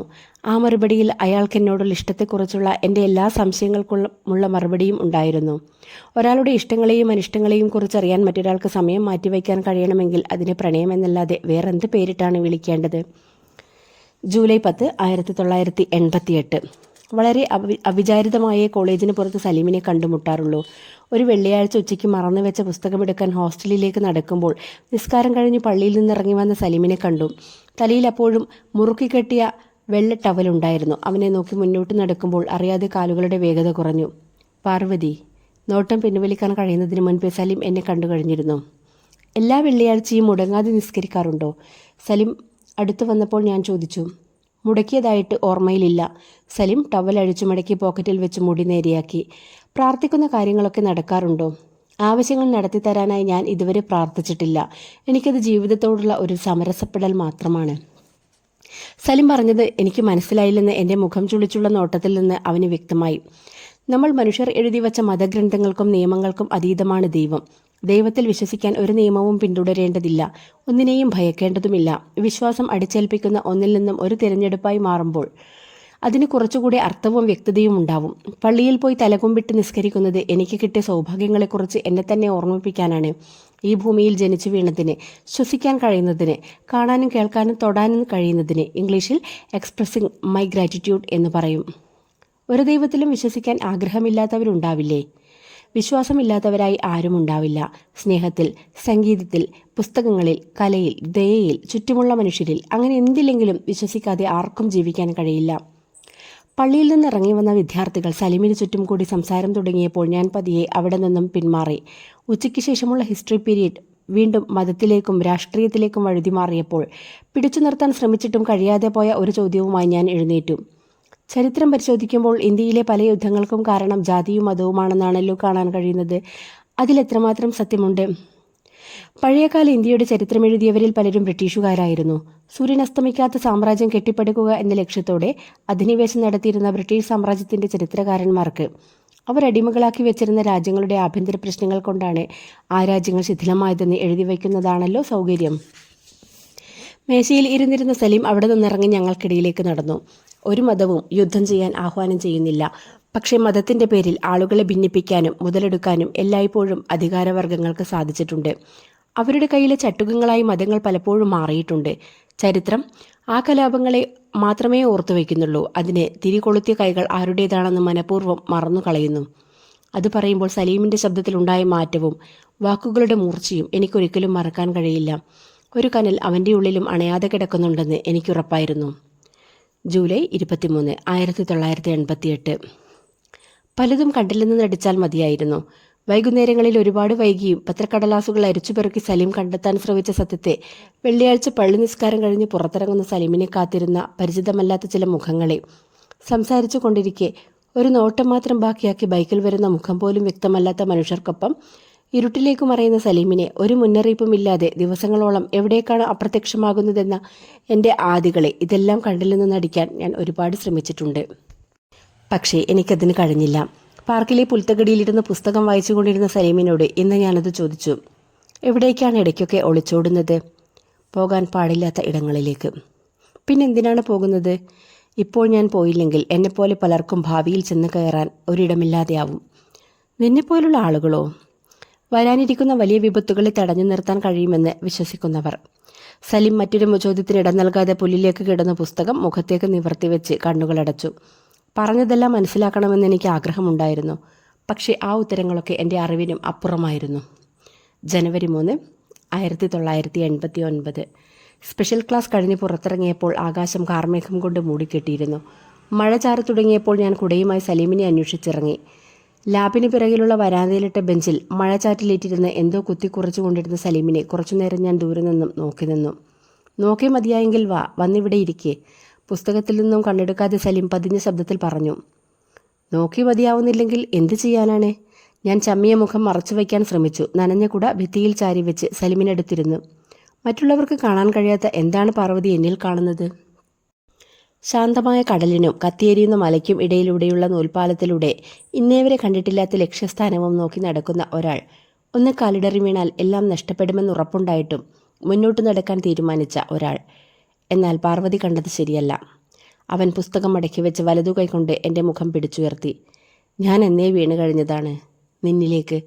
ആ മറുപടിയിൽ അയാൾക്ക് എന്നോടുള്ള ഇഷ്ടത്തെക്കുറിച്ചുള്ള എൻ്റെ എല്ലാ സംശയങ്ങൾക്കുള്ള മറുപടിയും ഉണ്ടായിരുന്നു. ഒരാളുടെ ഇഷ്ടങ്ങളെയും അനിഷ്ടങ്ങളെയും കുറിച്ചറിയാൻ മറ്റൊരാൾക്ക് സമയം മാറ്റിവെക്കാൻ കഴിയണമെങ്കിൽ അതിനെ പ്രണയമെന്നല്ലാതെ വേറെന്ത് പേരിട്ടാണ് വിളിക്കേണ്ടത്? ജൂലൈ 10, 1988. വളരെ അവിചാരിതമായേ കോളേജിന് പുറത്ത് സലീമിനെ കണ്ടുമുട്ടാറുള്ളൂ. ഒരു വെള്ളിയാഴ്ച ഉച്ചയ്ക്ക് മറന്നുവെച്ച പുസ്തകമെടുക്കാൻ ഹോസ്റ്റലിലേക്ക് നടക്കുമ്പോൾ നിസ്കാരം കഴിഞ്ഞ് പള്ളിയിൽ നിന്നിറങ്ങി വന്ന സലീമിനെ കണ്ടു. തലയിൽ അപ്പോഴും മുറുക്കി കെട്ടിയ വെള്ള ടവലുണ്ടായിരുന്നു. അവനെ നോക്കി മുന്നോട്ട് നടക്കുമ്പോൾ അറിയാതെ കാലുകളുടെ വേഗത കുറഞ്ഞു. പാർവതി. നോട്ടം പിൻവലിക്കാൻ കഴിയുന്നതിന് മുൻപേ സലീം എന്നെ കണ്ടു കഴിഞ്ഞിരുന്നു. എല്ലാ വെള്ളിയാഴ്ചയും മുടങ്ങാതെ നിസ്കരിക്കാറുണ്ടോ? സലീം അടുത്തു വന്നപ്പോൾ ഞാൻ ചോദിച്ചു. മുടക്കിയതായിട്ട് ഓർമ്മയിലില്ല. സലിം ടവൽ അഴിച്ചു മടക്കി പോക്കറ്റിൽ വെച്ച് മുടി നേരെയാക്കി. പ്രാർത്ഥിക്കുന്ന കാര്യങ്ങളൊക്കെ നടക്കാറുണ്ടോ? ആവശ്യങ്ങൾ നടത്തിത്തരാനായി ഞാൻ ഇതുവരെ പ്രാർത്ഥിച്ചിട്ടില്ല. എനിക്കത് ജീവിതത്തോടുള്ള ഒരു സമരസപ്പെടൽ മാത്രമാണ്. സലിം പറഞ്ഞത് എനിക്ക് മനസ്സിലായില്ലെന്ന് എൻ്റെ മുഖം ചുളിച്ചുള്ള നോട്ടത്തിൽ നിന്ന് അവന് വ്യക്തമായി. നമ്മൾ മനുഷ്യർ എഴുതി വച്ച മതഗ്രന്ഥങ്ങൾക്കും നിയമങ്ങൾക്കും അതീതമാണ് ദൈവം. ദൈവത്തിൽ വിശ്വസിക്കാൻ ഒരു നിയമവും പിന്തുടരേണ്ടതില്ല, ഒന്നിനെയും ഭയക്കേണ്ടതുമില്ല. വിശ്വാസം അടിച്ചേൽപ്പിക്കുന്ന ഒന്നിൽ നിന്നും ഒരു തിരഞ്ഞെടുപ്പായി മാറുമ്പോൾ അതിന് കുറച്ചുകൂടി അർത്ഥവും വ്യക്തതയും ഉണ്ടാവും. പള്ളിയിൽ പോയി തലകുമ്പിട്ട് നിസ്കരിക്കുന്നത് എനിക്ക് കിട്ടിയ സൗഭാഗ്യങ്ങളെക്കുറിച്ച് എന്നെ തന്നെ ഓർമ്മിപ്പിക്കാനാണ്. ഈ ഭൂമിയിൽ ജനിച്ചു വീണതിന്, ശ്വസിക്കാൻ കഴിയുന്നതിന്, കാണാനും കേൾക്കാനും തൊടാനും കഴിയുന്നതിന് ഇംഗ്ലീഷിൽ എക്സ്പ്രസിംഗ് മൈ ഗ്രാറ്റിറ്റ്യൂഡ് എന്ന് പറയും. ഒരു ദൈവത്തിലും വിശ്വസിക്കാൻ ആഗ്രഹമില്ലാത്തവരുണ്ടാവില്ലേ? വിശ്വാസമില്ലാത്തവരായി ആരും ഉണ്ടാവില്ല. സ്നേഹത്തിൽ, സംഗീതത്തിൽ, പുസ്തകങ്ങളിൽ, കലയിൽ, ദയയിൽ, ചുറ്റുമുള്ള മനുഷ്യരിൽ, അങ്ങനെ എന്തില്ലെങ്കിലും വിശ്വസിക്കാതെ ആർക്കും ജീവിക്കാൻ കഴിയില്ല. പള്ളിയിൽ നിന്ന് ഇറങ്ങി വന്ന വിദ്യാർത്ഥികൾ സലിമിന് ചുറ്റും കൂടി സംസാരം തുടങ്ങിയപ്പോൾ ഞാൻ പതിയെ അവിടെ നിന്നും പിന്മാറി. ഉച്ചയ്ക്ക് ശേഷമുള്ള ഹിസ്റ്ററി പീരീഡ് വീണ്ടും മതത്തിലേക്കും രാഷ്ട്രീയത്തിലേക്കും വഴുതി മാറിയപ്പോൾ പിടിച്ചു നിർത്താൻ ശ്രമിച്ചിട്ടും കഴിയാതെ പോയ ഒരു ചോദ്യവുമായി ഞാൻ എഴുന്നേറ്റു. ചരിത്രം പരിശോധിക്കുമ്പോൾ ഇന്ത്യയിലെ പല യുദ്ധങ്ങൾക്കും കാരണം ജാതിയും മതവുമാണെന്നാണല്ലോ കാണാൻ കഴിയുന്നത്. അതിലെത്രമാത്രം സത്യമുണ്ട്? പഴയകാല ഇന്ത്യയുടെ ചരിത്രമെഴുതിയവരിൽ പലരും ബ്രിട്ടീഷുകാരായിരുന്നു. സൂര്യൻ അസ്തമിക്കാത്ത സാമ്രാജ്യം കെട്ടിപ്പടുക്കുക എന്ന ലക്ഷ്യത്തോടെ അധിനിവേശം നടത്തിയിരുന്ന ബ്രിട്ടീഷ് സാമ്രാജ്യത്തിന്റെ ചരിത്രകാരന്മാർക്ക് അവർ അടിമകളാക്കി വെച്ചിരുന്ന രാജ്യങ്ങളുടെ ആഭ്യന്തര പ്രശ്നങ്ങൾ കൊണ്ടാണ് ആ രാജ്യങ്ങൾ ശിഥിലമായതെന്ന് എഴുതി വയ്ക്കുന്നതാണല്ലോ സൗകര്യം. മേശയിൽ ഇരുന്നിരുന്ന സലീം അവിടെ നിന്നിറങ്ങി ഞങ്ങൾക്കിടയിലേക്ക് നടന്നു. ഒരു മതവും യുദ്ധം ചെയ്യാൻ ആഹ്വാനം ചെയ്യുന്നില്ല. പക്ഷേ മതത്തിന്റെ പേരിൽ ആളുകളെ ഭിന്നിപ്പിക്കാനും മുതലെടുക്കാനും എല്ലായ്പ്പോഴും അധികാരവർഗങ്ങൾക്ക് സാധിച്ചിട്ടുണ്ട്. അവരുടെ കയ്യിലെ ചട്ടുകങ്ങളായി മതങ്ങൾ പലപ്പോഴും മാറിയിട്ടുണ്ട്. ചരിത്രം ആ കലാപങ്ങളെ മാത്രമേ ഓർത്തു വയ്ക്കുന്നുള്ളൂ. അതിന് തിരികൊളുത്തിയ കൈകൾ ആരുടേതാണെന്ന് മനഃപൂർവ്വം മറന്നു കളയുന്നു. അത് പറയുമ്പോൾ സലീമിന്റെ ശബ്ദത്തിലുണ്ടായ മാറ്റവും വാക്കുകളുടെ മൂർച്ചയും എനിക്കൊരിക്കലും മറക്കാൻ കഴിയില്ല. ഒരു കനൽ അവൻ്റെ ഉള്ളിലും അണയാതെ കിടക്കുന്നുണ്ടെന്ന് എനിക്കുറപ്പായിരുന്നു. ജൂലൈ 23, 1988. പലതും കണ്ടില്ലെന്ന് നടിച്ചാൽ മതിയായിരുന്നു. വൈകുന്നേരങ്ങളിൽ ഒരുപാട് വൈകിയും പത്രക്കടലാസുകൾ അരിച്ചുപെറുക്കി സലീം കണ്ടെത്താൻ ശ്രമിച്ച സത്യത്തെ വെള്ളിയാഴ്ച പള്ളി നിസ്കാരം കഴിഞ്ഞ് പുറത്തിറങ്ങുന്ന സലീമിനെ കാത്തിരുന്ന പരിചിതമല്ലാത്ത ചില മുഖങ്ങളെ സംസാരിച്ചു കൊണ്ടിരിക്കെ ഒരു നോട്ടം മാത്രം ബാക്കിയാക്കി ബൈക്കിൽ വരുന്ന മുഖം പോലും വ്യക്തമല്ലാത്ത മനുഷ്യർക്കൊപ്പം ഇരുട്ടിലേക്ക് മറയുന്ന സലീമിനെ ഒരു മുന്നറിയിപ്പുമില്ലാതെ ദിവസങ്ങളോളം എവിടേക്കാണ് അപ്രത്യക്ഷമാകുന്നതെന്ന എൻ്റെ ആദികളെ ഇതെല്ലാം കണ്ടില്ലെന്ന് നടിക്കാൻ ഞാൻ ഒരുപാട് ശ്രമിച്ചിട്ടുണ്ട്. പക്ഷേ എനിക്കതിന് കഴിഞ്ഞില്ല. പാർക്കിലെ പുൽത്തകടിയിലിരുന്ന് പുസ്തകം വായിച്ചുകൊണ്ടിരുന്ന സലീമിനോട് ഇന്ന് ഞാനത് ചോദിച്ചു. എവിടേക്കാണ് ഇടയ്ക്കൊക്കെ ഒളിച്ചോടുന്നത്? പോകാൻ പാടില്ലാത്ത ഇടങ്ങളിലേക്ക്. പിന്നെന്തിനാണ് പോകുന്നത്? ഇപ്പോൾ ഞാൻ പോയില്ലെങ്കിൽ എന്നെപ്പോലെ പലർക്കും ഭാവിയിൽ ചെന്ന് കയറാൻ ഒരിടമില്ലാതെയാവും. നിന്നെപ്പോലുള്ള ആളുകളോ? വരാനിരിക്കുന്ന വലിയ വിപത്തുകളെ തടഞ്ഞു നിർത്താൻ കഴിയുമെന്ന് വിശ്വസിക്കുന്നവർ. സലീം മറ്റൊരു ചോദ്യത്തിന് ഇടം നൽകാതെ പുല്ലിലേക്ക് കിടന്ന പുസ്തകം മുഖത്തേക്ക് നിവർത്തിവെച്ച് കണ്ണുകളടച്ചു. പറഞ്ഞതെല്ലാം മനസ്സിലാക്കണമെന്ന് എനിക്ക് ആഗ്രഹമുണ്ടായിരുന്നു. പക്ഷേ ആ ഉത്തരങ്ങളൊക്കെ എൻ്റെ അറിവിനും അപ്പുറമായിരുന്നു. ജനുവരി 3, 1989. സ്പെഷ്യൽ ക്ലാസ് കഴിഞ്ഞ് പുറത്തിറങ്ങിയപ്പോൾ ആകാശം കാർമേഘം കൊണ്ട് മൂടിക്കെട്ടിയിരുന്നു. മഴ ചാറി തുടങ്ങിയപ്പോൾ ഞാൻ കുടയുമായി സലീമിനെ അന്വേഷിച്ചിറങ്ങി. ലാബിന് പിറകിലുള്ള വരാന്തയിലിട്ട ബെഞ്ചിൽ മഴച്ചാറ്റിലേറ്റിരുന്ന് എന്തോ കുത്തിക്കുറച്ചു കൊണ്ടിരുന്ന സലീമിനെ കുറച്ചുനേരം ഞാൻ ദൂരെ നിന്നും നോക്കി നിന്നു. നോക്കി മതിയായെങ്കിൽ വന്നിവിടെ ഇരിക്കേ. പുസ്തകത്തിൽ നിന്നും കണ്ണെടുക്കാതെ സലീം പതിഞ്ഞ ശബ്ദത്തിൽ പറഞ്ഞു. നോക്കി മതിയാവുന്നില്ലെങ്കിൽ എന്ത് ചെയ്യാനാണ്? ഞാൻ ചമ്മിയ മുഖം മറച്ചു വയ്ക്കാൻ ശ്രമിച്ചു. നനഞ്ഞ കുട ഭിത്തിയിൽ ചാരി വെച്ച് സലീമിനടുത്തിരുന്നു. മറ്റുള്ളവർക്ക് കാണാൻ കഴിയാത്ത എന്താണ് പാർവതി എന്നിൽ കാണുന്നത്? ശാന്തമായ കടലിനും കത്തിയെരിയുന്ന മലയ്ക്കും ഇടയിലൂടെയുള്ള നൂൽപ്പാലത്തിലൂടെ ഇന്നേവരെ കണ്ടിട്ടില്ലാത്ത ലക്ഷ്യസ്ഥാനവും നോക്കി നടക്കുന്ന ഒരാൾ. ഒന്ന് കാലിടറി വീണാൽ എല്ലാം നഷ്ടപ്പെടുമെന്നുറപ്പുണ്ടായിട്ടും മുന്നോട്ട് നടക്കാൻ തീരുമാനിച്ച ഒരാൾ. എന്നാൽ പാർവതി കണ്ടത് ശരിയല്ല. അവൻ പുസ്തകം മടക്കി വെച്ച് വലതു കൈകൊണ്ട് എൻ്റെ മുഖം പിടിച്ചുയർത്തി. ഞാൻ എന്നേ വീണ് കഴിഞ്ഞതാണ് നിന്നിലേക്ക്.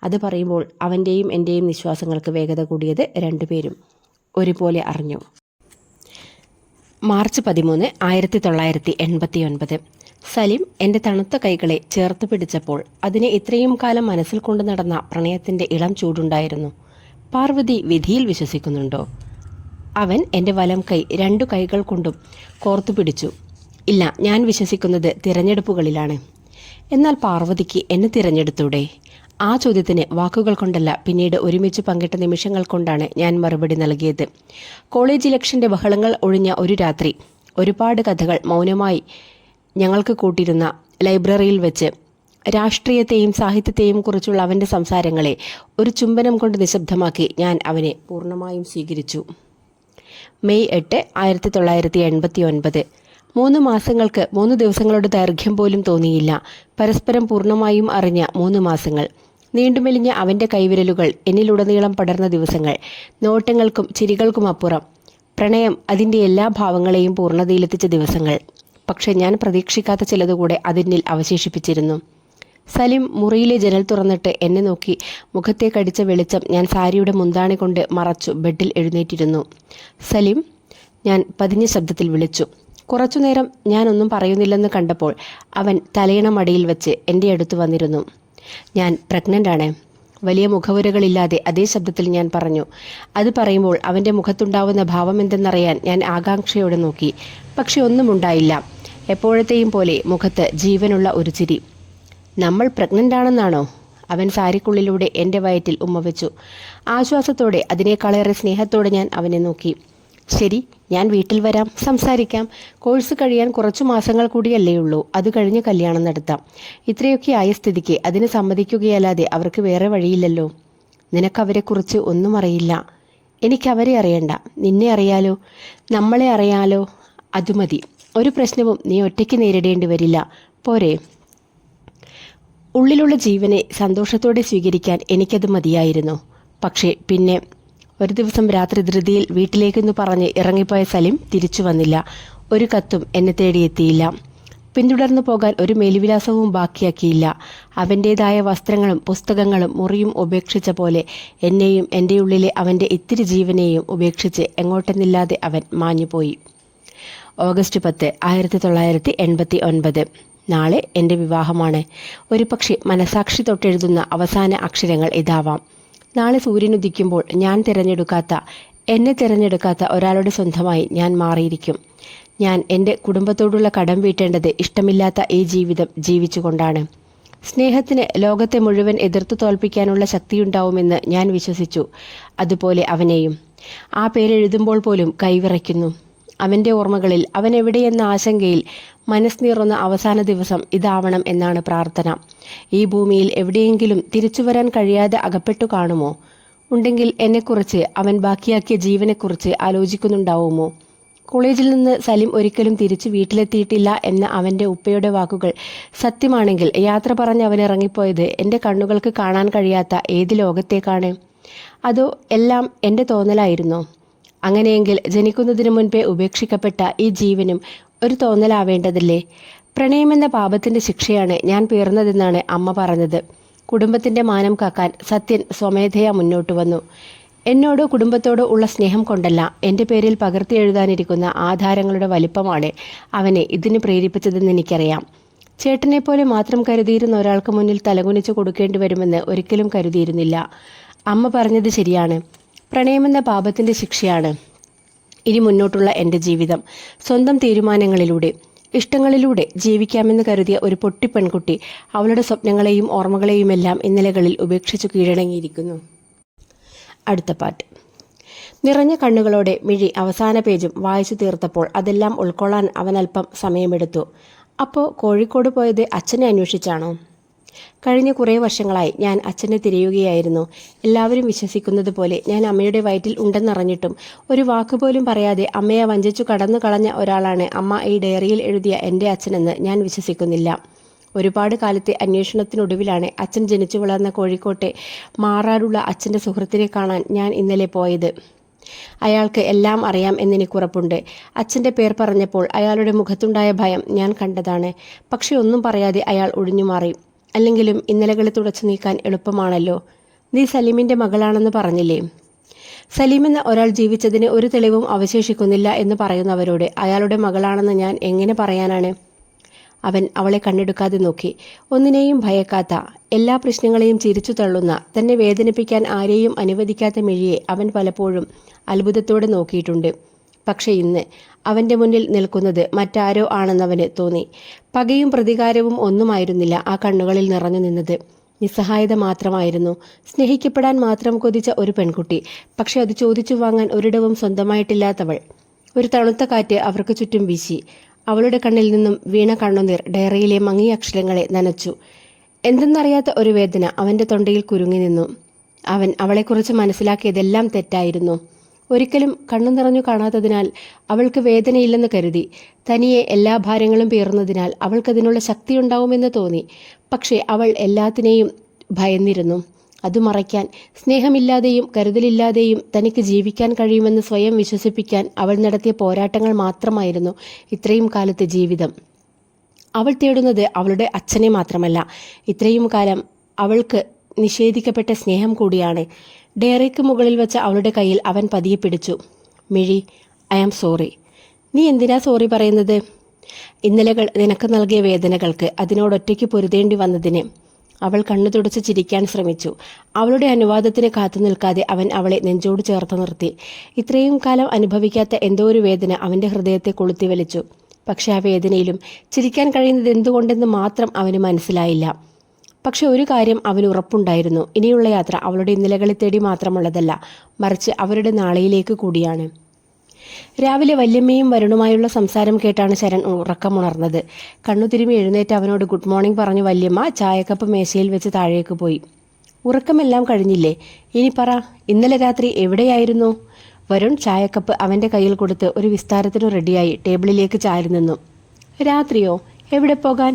അത് പറയുമ്പോൾ അവൻ്റെയും എൻ്റെയും നിശ്വാസങ്ങൾക്ക് വേഗത കൂടിയത് രണ്ടുപേരും ഒരുപോലെ അറിഞ്ഞു. മാർച്ച് 13, 1989. സലീം എൻ്റെ തണുത്ത കൈകളെ ചേർത്ത് പിടിച്ചപ്പോൾ അതിനെ ഇത്രയും കാലം മനസ്സിൽ കൊണ്ടു നടന്ന പ്രണയത്തിൻ്റെ ഇളം ചൂടുണ്ടായിരുന്നു. പാർവതി വിധിയിൽ വിശ്വസിക്കുന്നുണ്ടോ? അവൻ എൻ്റെ വലം കൈ 2 കൈകൾ കൊണ്ടും കോർത്തു പിടിച്ചു. ഇല്ല, ഞാൻ വിശ്വസിക്കുന്നത് തിരഞ്ഞെടുപ്പുകളിലാണ്. എന്നാൽ പാർവതിക്ക് എന്നെ തിരഞ്ഞെടുത്തൂടെ? ആ ചോദ്യത്തിന് വാക്കുകൾ കൊണ്ടല്ല, പിന്നീട് ഒരുമിച്ച് പങ്കിട്ട നിമിഷങ്ങൾ കൊണ്ടാണ് ഞാൻ മറുപടി നൽകിയത്. കോളേജ് ഇലക്ഷൻ്റെ ബഹളങ്ങൾ ഒഴിഞ്ഞ ഒരു രാത്രി, ഒരുപാട് കഥകൾ മൗനമായി ഞങ്ങൾക്ക് കൂട്ടിരുന്ന ലൈബ്രറിയിൽ വെച്ച് രാഷ്ട്രീയത്തെയും സാഹിത്യത്തെയും കുറിച്ചുള്ള അവൻ്റെ സംസാരങ്ങളെ ഒരു ചുംബനം കൊണ്ട് നിശബ്ദമാക്കി ഞാൻ അവനെ പൂർണ്ണമായും സ്വീകരിച്ചു. മെയ് 8, 1989. 3 മാസങ്ങൾക്ക് 3 ദിവസങ്ങളുടെ ദൈർഘ്യം പോലും തോന്നിയില്ല. പരസ്പരം പൂർണ്ണമായും അറിഞ്ഞ 3 മാസങ്ങൾ. നീണ്ടുമെലിഞ്ഞ അവൻ്റെ കൈവിരലുകൾ എന്നിലുടനീളം പടർന്ന ദിവസങ്ങൾ. നോട്ടങ്ങൾക്കും ചിരികൾക്കുമപ്പുറം പ്രണയം അതിൻ്റെ എല്ലാ ഭാവങ്ങളെയും പൂർണ്ണതയിലെത്തിച്ച ദിവസങ്ങൾ. പക്ഷെ ഞാൻ പ്രതീക്ഷിക്കാത്ത ചിലതുകൂടെ അതിനിൽ അവശേഷിപ്പിച്ചിരുന്നു. സലീം മുറിയിലെ ജനൽ തുറന്നിട്ട് എന്നെ നോക്കി. മുഖത്തെ കടിച്ച വെളിച്ചം ഞാൻ സാരിയുടെ മുന്താണി കൊണ്ട് മറച്ചു ബെഡിൽ എഴുന്നേറ്റിരുന്നു. സലീം, ഞാൻ പതിഞ്ഞ ശബ്ദത്തിൽ വിളിച്ചു. കുറച്ചുനേരം ഞാനൊന്നും പറയുന്നില്ലെന്ന് കണ്ടപ്പോൾ അവൻ തലയിണ മടിയിൽ വെച്ച് എൻ്റെ അടുത്ത് വന്നിരുന്നു. ഞാൻ പ്രഗ്നൻ്റ് ആണ്. വലിയ മുഖവുരകളില്ലാതെ അതേ ശബ്ദത്തിൽ ഞാൻ പറഞ്ഞു. അത് പറയുമ്പോൾ അവൻ്റെ മുഖത്തുണ്ടാവുന്ന ഭാവം എന്തെന്നറിയാൻ ഞാൻ ആകാംക്ഷയോടെ നോക്കി. പക്ഷെ ഒന്നും ഉണ്ടായില്ല. എപ്പോഴത്തെയും പോലെ മുഖത്ത് ജീവനുള്ള ഒരു ചിരി. നമ്മൾ പ്രഗ്നൻ്റ് ആണെന്നാണോ? അവൻ സാരിക്കുള്ളിലൂടെ എൻ്റെ വയറ്റിൽ ഉമ്മ വെച്ചു. ആശ്വാസത്തോടെ, അതിനേക്കാളേറെ സ്നേഹത്തോടെ ഞാൻ അവനെ നോക്കി. ശരി, ഞാൻ വീട്ടിൽ വരാം, സംസാരിക്കാം. കോഴ്സ് കഴിയാൻ കുറച്ചു മാസങ്ങൾ കൂടിയല്ലേ ഉള്ളൂ. അത് കഴിഞ്ഞ് കല്യാണം നടത്താം. ഇത്രയൊക്കെ ആയ സ്ഥിതിക്ക് അതിന് സമ്മതിക്കുകയല്ലാതെ അവർക്ക് വേറെ വഴിയില്ലല്ലോ. നിനക്കവരെക്കുറിച്ച് ഒന്നും അറിയില്ല. എനിക്കവരെ അറിയണ്ട, നിന്നെ അറിയാലോ, നമ്മളെ അറിയാലോ, അതുമതി. ഒരു പ്രശ്നവും നീ ഒറ്റയ്ക്ക് നേരിടേണ്ടി വരില്ല, പോരെ? ഉള്ളിലുള്ള ജീവനെ സന്തോഷത്തോടെ സ്വീകരിക്കാൻ എനിക്കത് മതിയായിരുന്നു. പക്ഷേ പിന്നെ ഒരു ദിവസം രാത്രി ധൃതിയിൽ വീട്ടിലേക്കെന്ന് പറഞ്ഞ് ഇറങ്ങിപ്പോയ സലിം തിരിച്ചു വന്നില്ല. ഒരു കത്തും എന്നെ തേടിയെത്തിയില്ല. പിന്തുടർന്നു പോകാൻ ഒരു മേൽവിലാസവും ബാക്കിയാക്കിയില്ല. അവൻ്റേതായ വസ്ത്രങ്ങളും പുസ്തകങ്ങളും മുറിയും ഉപേക്ഷിച്ച പോലെ എന്നെയും എൻ്റെ ഉള്ളിലെ അവൻ്റെ ഇത്തിരി ജീവനെയും ഉപേക്ഷിച്ച് എങ്ങോട്ടെന്നില്ലാതെ അവൻ മാഞ്ഞുപോയി. ഓഗസ്റ്റ് 10, 1989. നാളെ എൻ്റെ വിവാഹമാണ്. ഒരുപക്ഷെ മനസാക്ഷി തൊട്ടെഴുതുന്ന അവസാന അക്ഷരങ്ങൾ ഇതാവാം. നാളെ സൂര്യനുദിക്കുമ്പോൾ എന്നെ തിരഞ്ഞെടുക്കാത്ത ഒരാളുടെ സ്വന്തമായി ഞാൻ മാറിയിരിക്കും. ഞാൻ എൻ്റെ കുടുംബത്തോടുള്ള കടം വീട്ടേണ്ടത് ഇഷ്ടമില്ലാത്ത ഈ ജീവിതം ജീവിച്ചുകൊണ്ടാണ്. സ്നേഹത്തിന് ലോകത്തെ മുഴുവൻ എതിർത്തു തോൽപ്പിക്കാനുള്ള ശക്തിയുണ്ടാവുമെന്ന് ഞാൻ വിശ്വസിച്ചു. അതുപോലെ അവനെയും. ആ പേരെഴുതുമ്പോൾ പോലും കൈവിറയ്ക്കുന്നു. അവൻ്റെ ഓർമ്മകളിൽ അവൻ എവിടെയെന്ന ആശങ്കയിൽ മനസ്നീറുന്ന അവസാന ദിവസം ഇതാവണം എന്നാണ് പ്രാർത്ഥന. ഈ ഭൂമിയിൽ എവിടെയെങ്കിലും തിരിച്ചു വരാൻ കഴിയാതെ അകപ്പെട്ടു കാണുമോ? ഉണ്ടെങ്കിൽ എന്നെക്കുറിച്ച്, അവൻ ബാക്കിയാക്കിയ ജീവനെക്കുറിച്ച് ആലോചിക്കുന്നുണ്ടാവുമോ? കോളേജിൽ നിന്ന് സലിം ഒരിക്കലും തിരിച്ചു വീട്ടിലെത്തിയിട്ടില്ല എന്ന അവൻ്റെ ഉപ്പയുടെ വാക്കുകൾ സത്യമാണെങ്കിൽ യാത്ര പറഞ്ഞ് അവൻ ഇറങ്ങിപ്പോയത് എൻ്റെ കണ്ണുകൾക്ക് കാണാൻ കഴിയാത്ത ഏത് ലോകത്തേക്കാണ്? അതോ എല്ലാം എൻ്റെ തോന്നലായിരുന്നോ? അങ്ങനെയെങ്കിൽ ജനിക്കുന്നതിന് മുൻപേ ഉപേക്ഷിക്കപ്പെട്ട ഈ ജീവനും ഒരു തോന്നലാവേണ്ടതല്ലേ? പ്രണയമെന്ന പാപത്തിൻ്റെ ശിക്ഷയാണ് ഞാൻ പേർന്നതെന്നാണ് അമ്മ പറഞ്ഞത്. കുടുംബത്തിൻ്റെ മാനം കാക്കാൻ സത്യൻ സ്വമേധയാ മുന്നോട്ട് വന്നു. എന്നോടോ കുടുംബത്തോടോ ഉള്ള സ്നേഹം കൊണ്ടല്ല, എൻ്റെ പേരിൽ പകർത്തി എഴുതാനിരിക്കുന്ന ആധാരങ്ങളുടെ വലിപ്പമാണ് അവനെ ഇതിന് പ്രേരിപ്പിച്ചതെന്ന് എനിക്കറിയാം. ചേട്ടനെപ്പോലെ മാത്രം കരുതിയിരുന്ന ഒരാൾക്ക് മുന്നിൽ തലകുനിച്ച് കൊടുക്കേണ്ടി വരുമെന്ന് ഒരിക്കലും കരുതിയിരുന്നില്ല. അമ്മ പറഞ്ഞത് ശരിയാണ്. പ്രണയമെന്ന പാപത്തിൻ്റെ ശിക്ഷയാണ് ഇനി മുന്നോട്ടുള്ള എൻ്റെ ജീവിതം. സ്വന്തം തീരുമാനങ്ങളിലൂടെ, ഇഷ്ടങ്ങളിലൂടെ ജീവിക്കാമെന്ന് കരുതിയ ഒരു പൊട്ടി പെൺകുട്ടി അവളുടെ സ്വപ്നങ്ങളെയും ഓർമ്മകളെയുമെല്ലാം ഇന്നലകളിൽ ഉപേക്ഷിച്ചു കീഴടങ്ങിയിരിക്കുന്നു. അടുത്ത പാട്ട്. നിറഞ്ഞ കണ്ണുകളോടെ മിഴി അവസാന പേജും വായിച്ചു തീർത്തപ്പോൾ അതെല്ലാം ഉൾക്കൊള്ളാൻ അവനല്പം സമയമെടുത്തു. അപ്പോൾ കോഴിക്കോട് പോയത് അച്ഛനെ അന്വേഷിച്ചാണോ? കഴിഞ്ഞ കുറേ വർഷങ്ങളായി ഞാൻ അച്ഛനെ തിരയുകയായിരുന്നു. എല്ലാവരും വിശ്വസിക്കുന്നത് പോലെ ഞാൻ അമ്മയുടെ വയറ്റിൽ ഉണ്ടെന്നറിഞ്ഞിട്ടും ഒരു വാക്കുപോലും പറയാതെ അമ്മയെ വഞ്ചിച്ചു കടന്നു കളഞ്ഞ ഒരാളാണ് അമ്മ ഈ ഡയറിയിൽ എഴുതിയ എൻ്റെ അച്ഛനെന്ന് ഞാൻ വിശ്വസിക്കുന്നില്ല. ഒരുപാട് കാലത്തെ അന്വേഷണത്തിനൊടുവിലാണ് അച്ഛൻ ജനിച്ചു വളർന്ന കോഴിക്കോട്ടെ മാറാടുള്ള അച്ഛൻ്റെ സുഹൃത്തിനെ കാണാൻ ഞാൻ ഇന്നലെ പോയത്. അയാൾക്ക് എല്ലാം അറിയാം എന്നെനിക്കുറപ്പുണ്ട്. അച്ഛൻ്റെ പേർ പറഞ്ഞപ്പോൾ അയാളുടെ മുഖത്തുണ്ടായ ഭയം ഞാൻ കണ്ടതാണ്. പക്ഷെ ഒന്നും പറയാതെ അയാൾ ഒഴിഞ്ഞുമാറി. അല്ലെങ്കിലും ഇന്നലകളെ തുടച്ചു നീക്കാൻ എളുപ്പമാണല്ലോ. നീ സലീമിൻ്റെ മകളാണെന്ന് പറഞ്ഞില്ലേ? സലീം എന്ന ഒരാൾ ജീവിച്ചതിന് ഒരു തെളിവും അവശേഷിക്കുന്നില്ല എന്ന് പറയുന്നവരോട് അയാളുടെ മകളാണെന്ന് ഞാൻ എങ്ങനെ പറയാനാണ്? അവൻ അവളെ കണ്ണെടുക്കാതെ നോക്കി. ഒന്നിനെയും ഭയക്കാത്ത, എല്ലാ പ്രശ്നങ്ങളെയും ചിരിച്ചു തള്ളുന്ന, തന്നെ വേദനിപ്പിക്കാൻ ആരെയും അനുവദിക്കാത്ത മിഴിയെ അവൻ പലപ്പോഴും അത്ഭുതത്തോടെ നോക്കിയിട്ടുണ്ട്. പക്ഷെ ഇന്ന് അവൻ്റെ മുന്നിൽ നിൽക്കുന്നത് മറ്റാരോ ആണെന്നവന് തോന്നി. പകയും പ്രതികാരവും ഒന്നുമായിരുന്നില്ല ആ കണ്ണുകളിൽ നിറഞ്ഞു നിന്നത്. നിസ്സഹായത മാത്രമായിരുന്നു. സ്നേഹിക്കപ്പെടാൻ മാത്രം കൊതിച്ച ഒരു പെൺകുട്ടി, പക്ഷെ അത് ചോദിച്ചു വാങ്ങാൻ ഒരിടവും സ്വന്തമായിട്ടില്ലാത്തവൾ. ഒരു തണുത്ത കാറ്റ് അവർക്ക് ചുറ്റും വീശി. അവളുടെ കണ്ണിൽ നിന്നും വീണ കണ്ണുനീർ ഡയറിയിലെ മങ്ങിയ അക്ഷരങ്ങളെ നനച്ചു. എന്തെന്നറിയാത്ത ഒരു വേദന അവൻ്റെ തൊണ്ടയിൽ കുരുങ്ങി നിന്നു. അവൻ അവളെക്കുറിച്ച് മനസ്സിലാക്കിയതെല്ലാം തെറ്റായിരുന്നു. ഒരിക്കലും കണ്ണു നിറഞ്ഞു കാണാത്തതിനാൽ അവൾക്ക് വേദനയില്ലെന്ന് കരുതി. തനിയെ എല്ലാ ഭാരങ്ങളും പേറുന്നതിനാൽ അവൾക്കതിനുള്ള ശക്തിയുണ്ടാവുമെന്ന് തോന്നി. പക്ഷേ അവൾ എല്ലാത്തിനെയും ഭയന്നിരുന്നു. അത് മറയ്ക്കാൻ, സ്നേഹമില്ലാതെയും കരുതലില്ലാതെയും തനിക്ക് ജീവിക്കാൻ കഴിയുമെന്ന് സ്വയം വിശ്വസിപ്പിക്കാൻ അവൾ നടത്തിയ പോരാട്ടങ്ങൾ മാത്രമായിരുന്നു ഇത്രയും കാലത്തെ ജീവിതം. അവൾ തേടുന്നത് അവളുടെ അച്ഛനെ മാത്രമല്ല, ഇത്രയും കാലം അവൾക്ക് നിഷേധിക്കപ്പെട്ട സ്നേഹം കൂടിയാണ്. ഡയറിക്ക് മുകളിൽ വെച്ച അവളുടെ കയ്യിൽ അവൻ പതിയെ പിടിച്ചു. മിഴി, ഐ ആം സോറി. നീ എന്തിനാ സോറി പറയുന്നത്? ഇന്നലകൾ നിനക്ക് നൽകിയ വേദനകൾക്ക്, അതിനോടൊറ്റയ്ക്ക് പൊരുതേണ്ടി വന്നതിന്. അവൾ കണ്ണു തുടച്ച് ചിരിക്കാൻ ശ്രമിച്ചു. അവളുടെ അനുവാദത്തിന് കാത്തു നിൽക്കാതെ അവൻ അവളെ നെഞ്ചോട് ചേർത്ത് നിർത്തി. ഇത്രയും കാലം അനുഭവിക്കാത്ത എന്തോ ഒരു വേദന അവൻ്റെ ഹൃദയത്തെ കൊളുത്തി വലിച്ചു. പക്ഷെ ആ വേദനയിലും ചിരിക്കാൻ കഴിയുന്നത് എന്തുകൊണ്ടെന്ന് മാത്രം അവന് മനസ്സിലായില്ല. പക്ഷെ ഒരു കാര്യം അവന് ഉറപ്പുണ്ടായിരുന്നു. ഇനിയുള്ള യാത്ര അവളുടെ ഇന്നലകളെ തേടി മാത്രമുള്ളതല്ല, മറിച്ച് അവരുടെ നാളെയിലേക്ക് കൂടിയാണ്. രാവിലെ വല്യമ്മയും വരുണുമായുള്ള സംസാരം കേട്ടാണ് ശരൺ ഉറക്കമുണർന്നത്. കണ്ണു തിരുമി എഴുന്നേറ്റ് അവനോട് ഗുഡ് മോർണിംഗ് പറഞ്ഞു വല്യമ്മ ചായക്കപ്പ് മേശയിൽ വെച്ച് താഴേക്ക് പോയി. ഉറക്കമെല്ലാം കഴിഞ്ഞില്ലേ? ഇനി പറ, ഇന്നലെ രാത്രി എവിടെയായിരുന്നു? വരുൺ ചായക്കപ്പ് അവൻ്റെ കയ്യിൽ കൊടുത്ത് ഒരു വിസ്താരത്തിനു റെഡിയായി ടേബിളിലേക്ക് ചാരി നിന്നു. രാത്രിയോ? എവിടെ പോകാൻ?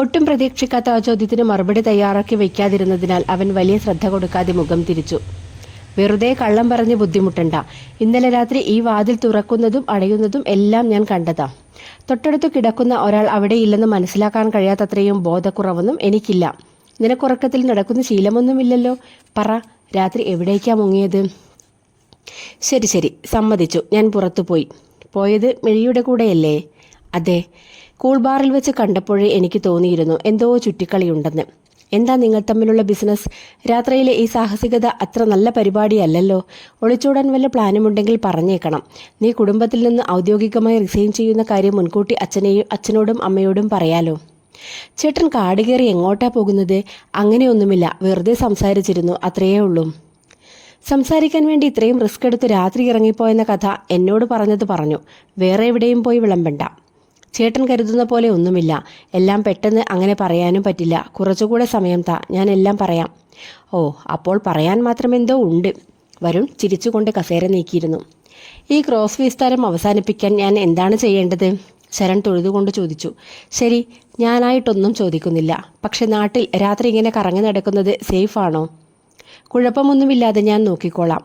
ഒട്ടും പ്രതീക്ഷിക്കാത്ത ആ ചോദ്യത്തിന് മറുപടി തയ്യാറാക്കി വയ്ക്കാതിരുന്നതിനാൽ അവൻ വലിയ ശ്രദ്ധ കൊടുക്കാതെ മുഖം തിരിച്ചു. വെറുതെ കള്ളം പറഞ്ഞ് ബുദ്ധിമുട്ടണ്ട. ഇന്നലെ രാത്രി ഈ വാതിൽ തുറക്കുന്നതും അടയുന്നതും എല്ലാം ഞാൻ കണ്ടതാ. തൊട്ടടുത്ത് കിടക്കുന്ന ഒരാൾ അവിടെയില്ലെന്ന് മനസ്സിലാക്കാൻ കഴിയാത്തത്രയും ബോധക്കുറവൊന്നും എനിക്കില്ല. നിനക്കുറക്കത്തിൽ നടക്കുന്ന ശീലമൊന്നുമില്ലല്ലോ. പറ, രാത്രി എവിടേക്കാ മുങ്ങിയത്? ശരി ശരി, സമ്മതിച്ചു. ഞാൻ പുറത്തുപോയി. പോയത് മിഴിയുടെ കൂടെയല്ലേ? അതെ. കൂൾബാറിൽ വെച്ച് കണ്ടപ്പോഴേ എനിക്ക് തോന്നിയിരുന്നു എന്തോ ചുറ്റിക്കളിയുണ്ടെന്ന്. എന്താ നിങ്ങൾ തമ്മിലുള്ള ബിസിനസ്? രാത്രിയിലെ ഈ സാഹസികത അത്ര നല്ല പരിപാടിയല്ലല്ലോ. ഒളിച്ചോടാൻ വല്ല പ്ലാനുമുണ്ടെങ്കിൽ പറഞ്ഞേക്കണം. നീ കുടുംബത്തിൽ നിന്ന് ഔദ്യോഗികമായി റിസൈൻ ചെയ്യുന്ന കാര്യം മുൻകൂട്ടി അച്ഛനോടും അമ്മയോടും പറയാലോ. ചേട്ടൻ കാട് കയറി എങ്ങോട്ടാ പോകുന്നത്? അങ്ങനെയൊന്നുമില്ല, വെറുതെ സംസാരിച്ചിരുന്നു, അത്രയേ ഉള്ളൂ. സംസാരിക്കാൻ വേണ്ടി ഇത്രയും റിസ്ക് എടുത്ത് രാത്രി ഇറങ്ങിപ്പോയെന്ന കഥ എന്നോട് പറഞ്ഞത് പറഞ്ഞു. വേറെ എവിടെയും പോയി വിളമ്പണ്ട. ചേട്ടൻ കരുതുന്ന പോലെ ഒന്നുമില്ല. എല്ലാം പെട്ടെന്ന് അങ്ങനെ പറയാനും പറ്റില്ല. കുറച്ചുകൂടെ സമയം താ, ഞാൻ എല്ലാം പറയാം. ഓ, അപ്പോൾ പറയാൻ മാത്രം എന്തോ ഉണ്ട്. വരുൺ ചിരിച്ചുകൊണ്ട് കസേര നീക്കിയിരുന്നു. ഈ ക്രോസ് വിസ്താരം അവസാനിപ്പിക്കാൻ ഞാൻ എന്താണ് ചെയ്യേണ്ടത്? ശരൺ തൊഴുതുകൊണ്ട് ചോദിച്ചു. ശരി, ഞാനായിട്ടൊന്നും ചോദിക്കുന്നില്ല. പക്ഷെ നാട്ടിൽ രാത്രി ഇങ്ങനെ കറങ്ങി നടക്കുന്നത് സേഫാണോ? കുഴപ്പമൊന്നുമില്ലാതെ ഞാൻ നോക്കിക്കോളാം.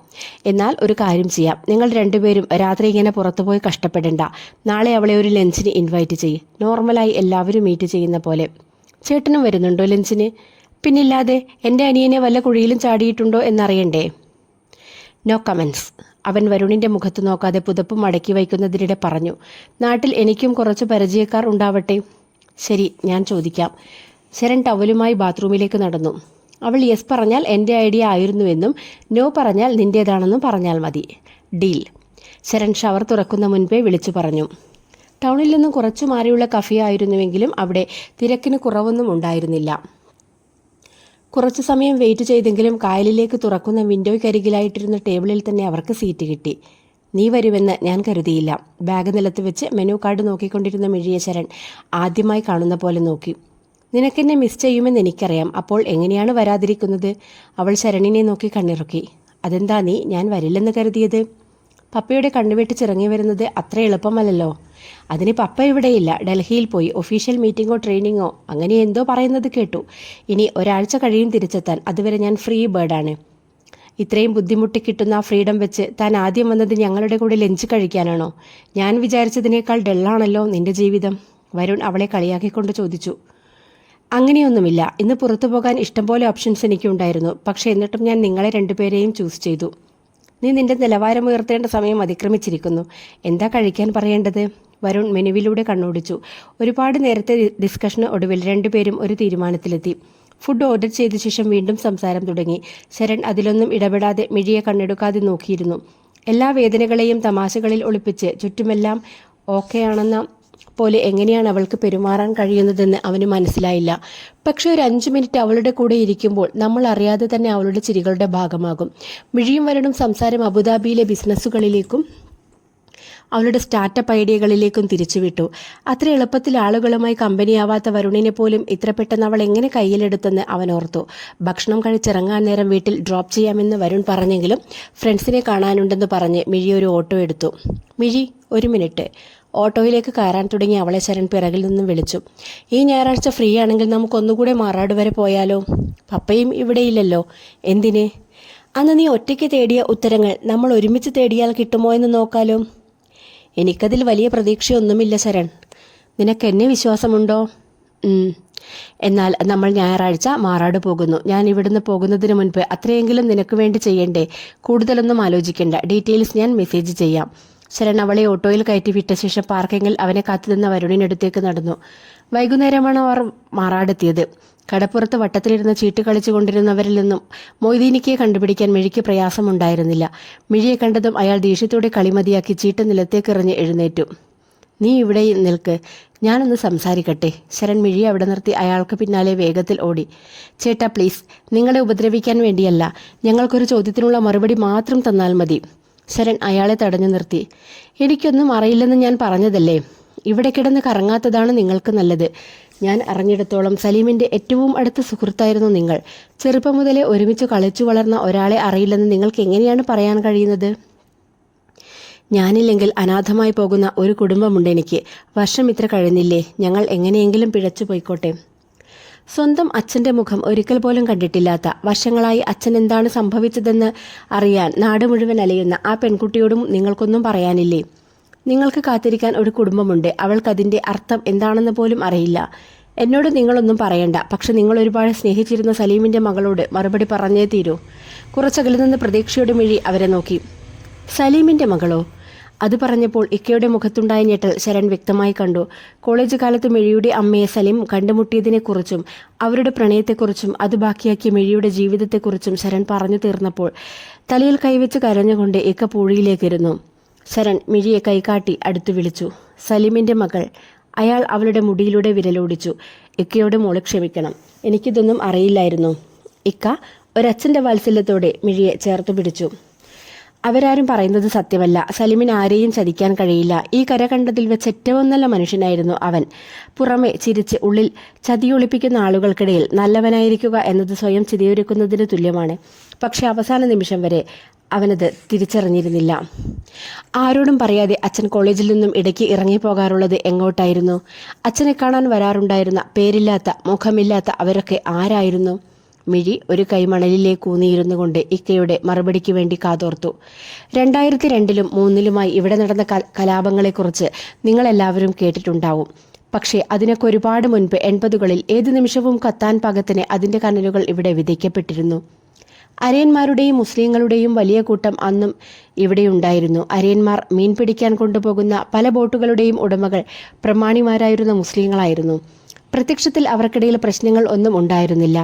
എന്നാൽ ഒരു കാര്യം ചെയ്യാം, നിങ്ങൾ രണ്ടുപേരും രാത്രി ഇങ്ങനെ പുറത്തുപോയി കഷ്ടപ്പെടണ്ട. നാളെ അവളെ ഒരു ലഞ്ചിന് ഇൻവൈറ്റ് ചെയ്യ്. നോർമലായി എല്ലാവരും മീറ്റ് ചെയ്യുന്ന പോലെ. ചേട്ടനും വരുന്നുണ്ടോ ലഞ്ചിന്? പിന്നില്ലാതെ. എൻ്റെ അനിയനെ വല്ല കുഴിയിലും ചാടിയിട്ടുണ്ടോ എന്നറിയണ്ടേ? No comments. അവൻ വരുണിൻ്റെ മുഖത്ത് നോക്കാതെ പുതപ്പ് മടക്കി വയ്ക്കുന്നതിനിടെ പറഞ്ഞു. നാട്ടിൽ എനിക്കും കുറച്ച് പരിചയക്കാർ ഉണ്ടാവട്ടെ. ശരി, ഞാൻ ചോദിക്കാം. ശരൺ ടവലുമായി ബാത്റൂമിലേക്ക് നടന്നു. അവൾ യെസ് പറഞ്ഞാൽ എൻ്റെ ഐഡിയ ആയിരുന്നുവെന്നും നോ പറഞ്ഞാൽ നിൻ്റേതാണെന്നും പറഞ്ഞാൽ മതി. ഡീൽ. ശരൺ ഷവർ തുറക്കുന്ന മുൻപേ വിളിച്ചു പറഞ്ഞു. ടൗണിൽ നിന്നും കുറച്ചു മാറിയുള്ള കഫേ ആയിരുന്നുവെങ്കിലും അവിടെ തിരക്കിന് കുറവൊന്നും ഉണ്ടായിരുന്നില്ല. കുറച്ചു സമയം വെയിറ്റ് ചെയ്തെങ്കിലും കായലിലേക്ക് തുറക്കുന്ന വിൻഡോയ്ക്കരികിലായിട്ടിരുന്ന ടേബിളിൽ തന്നെ അവർക്ക് സീറ്റ് കിട്ടി. നീ വരുമെന്ന് ഞാൻ കരുതിയില്ല. ബാഗ് നിലത്ത് വെച്ച് മെനു കാർഡ് നോക്കിക്കൊണ്ടിരുന്ന മിഴിയെ ശരൺ ആദ്യമായി കാണുന്ന പോലെ നോക്കി. നിനക്കെന്നെ മിസ് ചെയ്യുമെന്ന് എനിക്കറിയാം. അപ്പോൾ എങ്ങനെയാണ് വരാതിരിക്കുന്നത്? അവൾ ശരണിനെ നോക്കി കണ്ണിറുക്കി. അതെന്താ നീ ഞാൻ വരില്ലെന്ന് കരുതിയത്? പപ്പയുടെ കണ്ണുവെട്ടി ചിറങ്ങി വരുന്നത് അത്ര എളുപ്പമല്ലല്ലോ. അതിന് പപ്പ ഇവിടെയില്ല, ഡൽഹിയിൽ പോയി. ഒഫീഷ്യൽ മീറ്റിങ്ങോ ട്രെയിനിങ്ങോ അങ്ങനെ എന്തോ പറയുന്നത് കേട്ടു. ഇനി ഒരാഴ്ച കഴിയും തിരിച്ചെത്താൻ. അതുവരെ ഞാൻ ഫ്രീ ബേർഡാണ്. ഇത്രയും ബുദ്ധിമുട്ടി കിട്ടുന്ന ആ ഫ്രീഡം വെച്ച് താൻ ആദ്യം വന്നത് ഞങ്ങളുടെ കൂടെ ലഞ്ച് കഴിക്കാനാണോ? ഞാൻ വിചാരിച്ചതിനേക്കാൾ ഡള്ളാണല്ലോ നിന്റെ ജീവിതം. വരുൺ അവളെ കളിയാക്കിക്കൊണ്ട് ചോദിച്ചു. അങ്ങനെയൊന്നുമില്ല. ഇന്ന് പുറത്തു പോകാൻ ഇഷ്ടംപോലെ ഓപ്ഷൻസ് എനിക്കുണ്ടായിരുന്നു. പക്ഷേ എന്നിട്ടും ഞാൻ നിങ്ങളെ രണ്ടുപേരെയും ചൂസ് ചെയ്തു. നീ നിന്റെ നിലവാരം ഉയർത്തേണ്ട സമയം അതിക്രമിച്ചിരിക്കുന്നു. എന്താ കഴിക്കാൻ പറയേണ്ടത്? വരുൺ മെനുവിലൂടെ കണ്ണോടിച്ചു. ഒരുപാട് നേരത്തെ ഡിസ്കഷന് ഒടുവിൽ രണ്ടുപേരും ഒരു തീരുമാനത്തിലെത്തി. ഫുഡ് ഓർഡർ ചെയ്ത ശേഷം വീണ്ടും സംസാരം തുടങ്ങി. ശരൺ അതിലൊന്നും ഇടപെടാതെ മിഴിയെ കണ്ണെടുക്കാതെ നോക്കിയിരുന്നു. എല്ലാ വേദനകളെയും തമാശകളിൽ ഒളിപ്പിച്ച് ചുറ്റുമെല്ലാം ഓക്കെയാണെന്ന പോലെ എങ്ങനെയാണ് അവൾക്ക് പെരുമാറാൻ കഴിയുന്നതെന്ന് അവന് മനസ്സിലായില്ല. പക്ഷെ ഒരു 5 മിനിറ്റ് അവളുടെ കൂടെ ഇരിക്കുമ്പോൾ നമ്മൾ അറിയാതെ തന്നെ അവളുടെ ചിരികളുടെ ഭാഗമാകും. മിഴിയും വരുണും സംസാരം അബുദാബിയിലെ ബിസിനസ്സുകളിലേക്കും അവളുടെ സ്റ്റാർട്ടപ്പ് ഐഡിയകളിലേക്കും തിരിച്ചുവിട്ടു. അത്ര എളുപ്പത്തിൽ ആളുകളുമായി കമ്പനിയാവാത്ത വരുണിനെ പോലും ഇത്ര പെട്ടെന്ന് അവൾ എങ്ങനെ കയ്യിലെടുത്തെന്ന് അവൻ ഓർത്തു. ഭക്ഷണം കഴിച്ചിറങ്ങാൻ നേരം വീട്ടിൽ ഡ്രോപ്പ് ചെയ്യാമെന്ന് വരുൺ പറഞ്ഞെങ്കിലും ഫ്രണ്ട്സിനെ കാണാനുണ്ടെന്ന് പറഞ്ഞ് മിഴി ഒരു ഓട്ടോ എടുത്തു. മിഴി, 1 മിനിറ്റ്. ഓട്ടോയിലേക്ക് കയറാൻ തുടങ്ങി അവളെ ശരൺ പിറകിൽ നിന്നും വിളിച്ചു. ഈ ഞായറാഴ്ച ഫ്രീ ആണെങ്കിൽ നമുക്കൊന്നുകൂടെ മാറാട് വരെ പോയാലോ? പപ്പയും ഇവിടെയില്ലല്ലോ. എന്തിന്? അന്ന് നീ ഒറ്റയ്ക്ക് തേടിയ ഉത്തരങ്ങൾ നമ്മൾ ഒരുമിച്ച് തേടിയാൽ കിട്ടുമോ എന്ന് നോക്കാലോ. എനിക്കതിൽ വലിയ പ്രതീക്ഷയൊന്നുമില്ല ശരൺ. നിനക്ക് എന്നെ വിശ്വാസമുണ്ടോ? എന്നാൽ നമ്മൾ ഞായറാഴ്ച മാറാട് പോകുന്നു. ഞാൻ ഇവിടുന്ന് പോകുന്നതിന് മുൻപ് അത്രയെങ്കിലും നിനക്ക് വേണ്ടി ചെയ്യണ്ടേ? കൂടുതലൊന്നും ആലോചിക്കേണ്ട. ഡീറ്റെയിൽസ് ഞാൻ മെസ്സേജ് ചെയ്യാം. ശരൺ അവളെ ഓട്ടോയിൽ കയറ്റി വിട്ട ശേഷം പാർക്കിങ്ങിൽ അവനെ കാത്തുനിന്ന വരുണിനടുത്തേക്ക് നടന്നു. വൈകുന്നേരമാണ് അവർ മാറാടെത്തിയത്. കടപ്പുറത്ത് വട്ടത്തിലിരുന്ന് ചീട്ട് കളിച്ചു കൊണ്ടിരുന്നവരിൽ നിന്നും മൊയ്തീനിക്കയെ കണ്ടുപിടിക്കാൻ മിഴിക്ക് പ്രയാസമുണ്ടായിരുന്നില്ല. മിഴിയെ കണ്ടതും അയാൾ ദേഷ്യത്തോടെ കളിമതിയാക്കി ചീട്ട് നിലത്തേക്കെറിഞ്ഞ് എഴുന്നേറ്റു. നീ ഇവിടെ നിൽക്ക്, ഞാനൊന്ന് സംസാരിക്കട്ടെ. ശരൺ മിഴിയെ അവിടെ നിർത്തി അയാൾക്ക് പിന്നാലെ വേഗത്തിൽ ഓടി. ചേട്ടാ പ്ലീസ്, നിങ്ങളെ ഉപദ്രവിക്കാൻ വേണ്ടിയല്ല. ഞങ്ങൾക്കൊരു ചോദ്യത്തിനുള്ള മറുപടി മാത്രം തന്നാൽ മതി. ശരൺ അയാളെ തടഞ്ഞു നിർത്തി. എനിക്കൊന്നും അറിയില്ലെന്ന് ഞാൻ പറഞ്ഞതല്ലേ. ഇവിടെ കിടന്ന് കറങ്ങാത്തതാണ് നിങ്ങൾക്ക് നല്ലത്. ഞാൻ അറിഞ്ഞിടത്തോളം സലീമിൻ്റെ ഏറ്റവും അടുത്ത സുഹൃത്തായിരുന്നു നിങ്ങൾ. ചെറുപ്പം മുതലേ ഒരുമിച്ച് കളിച്ചു വളർന്ന ഒരാളെ അറിയില്ലെന്ന് നിങ്ങൾക്ക് എങ്ങനെയാണ് പറയാൻ കഴിയുന്നത്? ഞാനില്ലെങ്കിൽ അനാഥമായി പോകുന്ന ഒരു കുടുംബമുണ്ട് എനിക്ക്. വർഷം ഇത്ര കഴിഞ്ഞില്ലേ, ഞങ്ങൾ എങ്ങനെയെങ്കിലും പിഴച്ചു പോയിക്കോട്ടെ. സ്വന്തം അച്ഛൻ്റെ മുഖം ഒരിക്കൽ പോലും കണ്ടിട്ടില്ലാത്ത, വർഷങ്ങളായി അച്ഛൻ എന്താണ് സംഭവിച്ചതെന്ന് അറിയാൻ നാട് മുഴുവൻ അലയുന്ന ആ പെൺകുട്ടിയോടും നിങ്ങൾക്കൊന്നും പറയാനില്ലേ? നിങ്ങൾക്ക് കാത്തിരിക്കാൻ ഒരു കുടുംബമുണ്ട്. അവൾക്കതിൻ്റെ അർത്ഥം എന്താണെന്ന് പോലും അറിയില്ല. എന്നോട് നിങ്ങളൊന്നും പറയണ്ട. പക്ഷെ നിങ്ങൾ ഒരുപാട് സ്നേഹിച്ചിരുന്ന സലീമിൻ്റെ മകളോട് മറുപടി പറഞ്ഞേ തീരൂ. കുറച്ചകലിൽ നിന്ന് പ്രതീക്ഷയുടെ മിഴി അവരെ നോക്കി. സലീമിൻ്റെ മകളോ? അത് പറഞ്ഞപ്പോൾ ഇക്കയുടെ മുഖത്തുണ്ടായ ഞെട്ടൽ ശരൺ വ്യക്തമായി കണ്ടു. കോളേജ് കാലത്ത് മിഴിയുടെ അമ്മയെ സലീം കണ്ടുമുട്ടിയതിനെക്കുറിച്ചും അവരുടെ പ്രണയത്തെക്കുറിച്ചും അത് ബാക്കിയാക്കിയ മിഴിയുടെ ജീവിതത്തെക്കുറിച്ചും ശരൺ പറഞ്ഞു തീർന്നപ്പോൾ തലയിൽ കൈവച്ച് കരഞ്ഞുകൊണ്ട് ഇക്ക പൂഴിയിലേക്കിരുന്നു. ശരൺ മിഴിയെ കൈകാട്ടി അടുത്തു വിളിച്ചു. സലീമിൻ്റെ മകൾ. അയാൾ അവളുടെ മുടിയിലൂടെ വിരലോടിച്ചു. ഇക്കയോട് മോള് ക്ഷമിക്കണം, എനിക്കിതൊന്നും അറിയില്ലായിരുന്നു. ഇക്ക ഒരച്ഛൻ്റെ വാത്സല്യത്തോടെ മിഴിയെ ചേർത്തു പിടിച്ചു. അവരാരും പറയുന്നത് സത്യമല്ല. സലീമിന് ആരെയും ചതിക്കാൻ കഴിയില്ല. ഈ കര കണ്ടതിൽ വെച്ച് ഏറ്റവും നല്ല മനുഷ്യനായിരുന്നു അവൻ. പുറമെ ചിരിച്ച് ഉള്ളിൽ ചതിയൊളിപ്പിക്കുന്ന ആളുകൾക്കിടയിൽ നല്ലവനായിരിക്കുക എന്നത് സ്വയം ചിതയൊരുക്കുന്നതിന് തുല്യമാണ്. പക്ഷെ അവസാന നിമിഷം വരെ അവനത് തിരിച്ചറിഞ്ഞിരുന്നില്ല. ആരോടും പറയാതെ അച്ഛൻ കോളേജിൽ നിന്നും ഇടയ്ക്ക് ഇറങ്ങിപ്പോകാറുള്ളത് എങ്ങോട്ടായിരുന്നു? അച്ഛനെ കാണാൻ വരാറുണ്ടായിരുന്ന പേരില്ലാത്ത മുഖമില്ലാത്ത അവരൊക്കെ ആരായിരുന്നു? മിഴി ഒരു കൈമണലിലേക്ക് ഊന്നിയിരുന്നു കൊണ്ട് ഇക്കയുടെ മറുപടിക്ക് വേണ്ടി കാതോർത്തു. 2002-ലും 2003-ലുമായി ഇവിടെ നടന്ന കലാപങ്ങളെക്കുറിച്ച് നിങ്ങളെല്ലാവരും കേട്ടിട്ടുണ്ടാവും. പക്ഷേ അതിനൊക്കെ ഒരുപാട് മുൻപ് 80-കളിൽ ഏതു നിമിഷവും കത്താൻ പാകത്തിന് അതിൻ്റെ കനലുകൾ ഇവിടെ വിതയ്ക്കപ്പെട്ടിരുന്നു. അരയന്മാരുടെയും മുസ്ലിങ്ങളുടെയും വലിയ കൂട്ടം അന്നും ഇവിടെയുണ്ടായിരുന്നു. അരയന്മാർ മീൻ പിടിക്കാൻ കൊണ്ടുപോകുന്ന പല ബോട്ടുകളുടെയും ഉടമകൾ പ്രമാണിമാരായിരുന്ന മുസ്ലിങ്ങളായിരുന്നു. പ്രത്യക്ഷത്തിൽ അവർക്കിടയിൽ പ്രശ്നങ്ങൾ ഒന്നും ഉണ്ടായിരുന്നില്ല.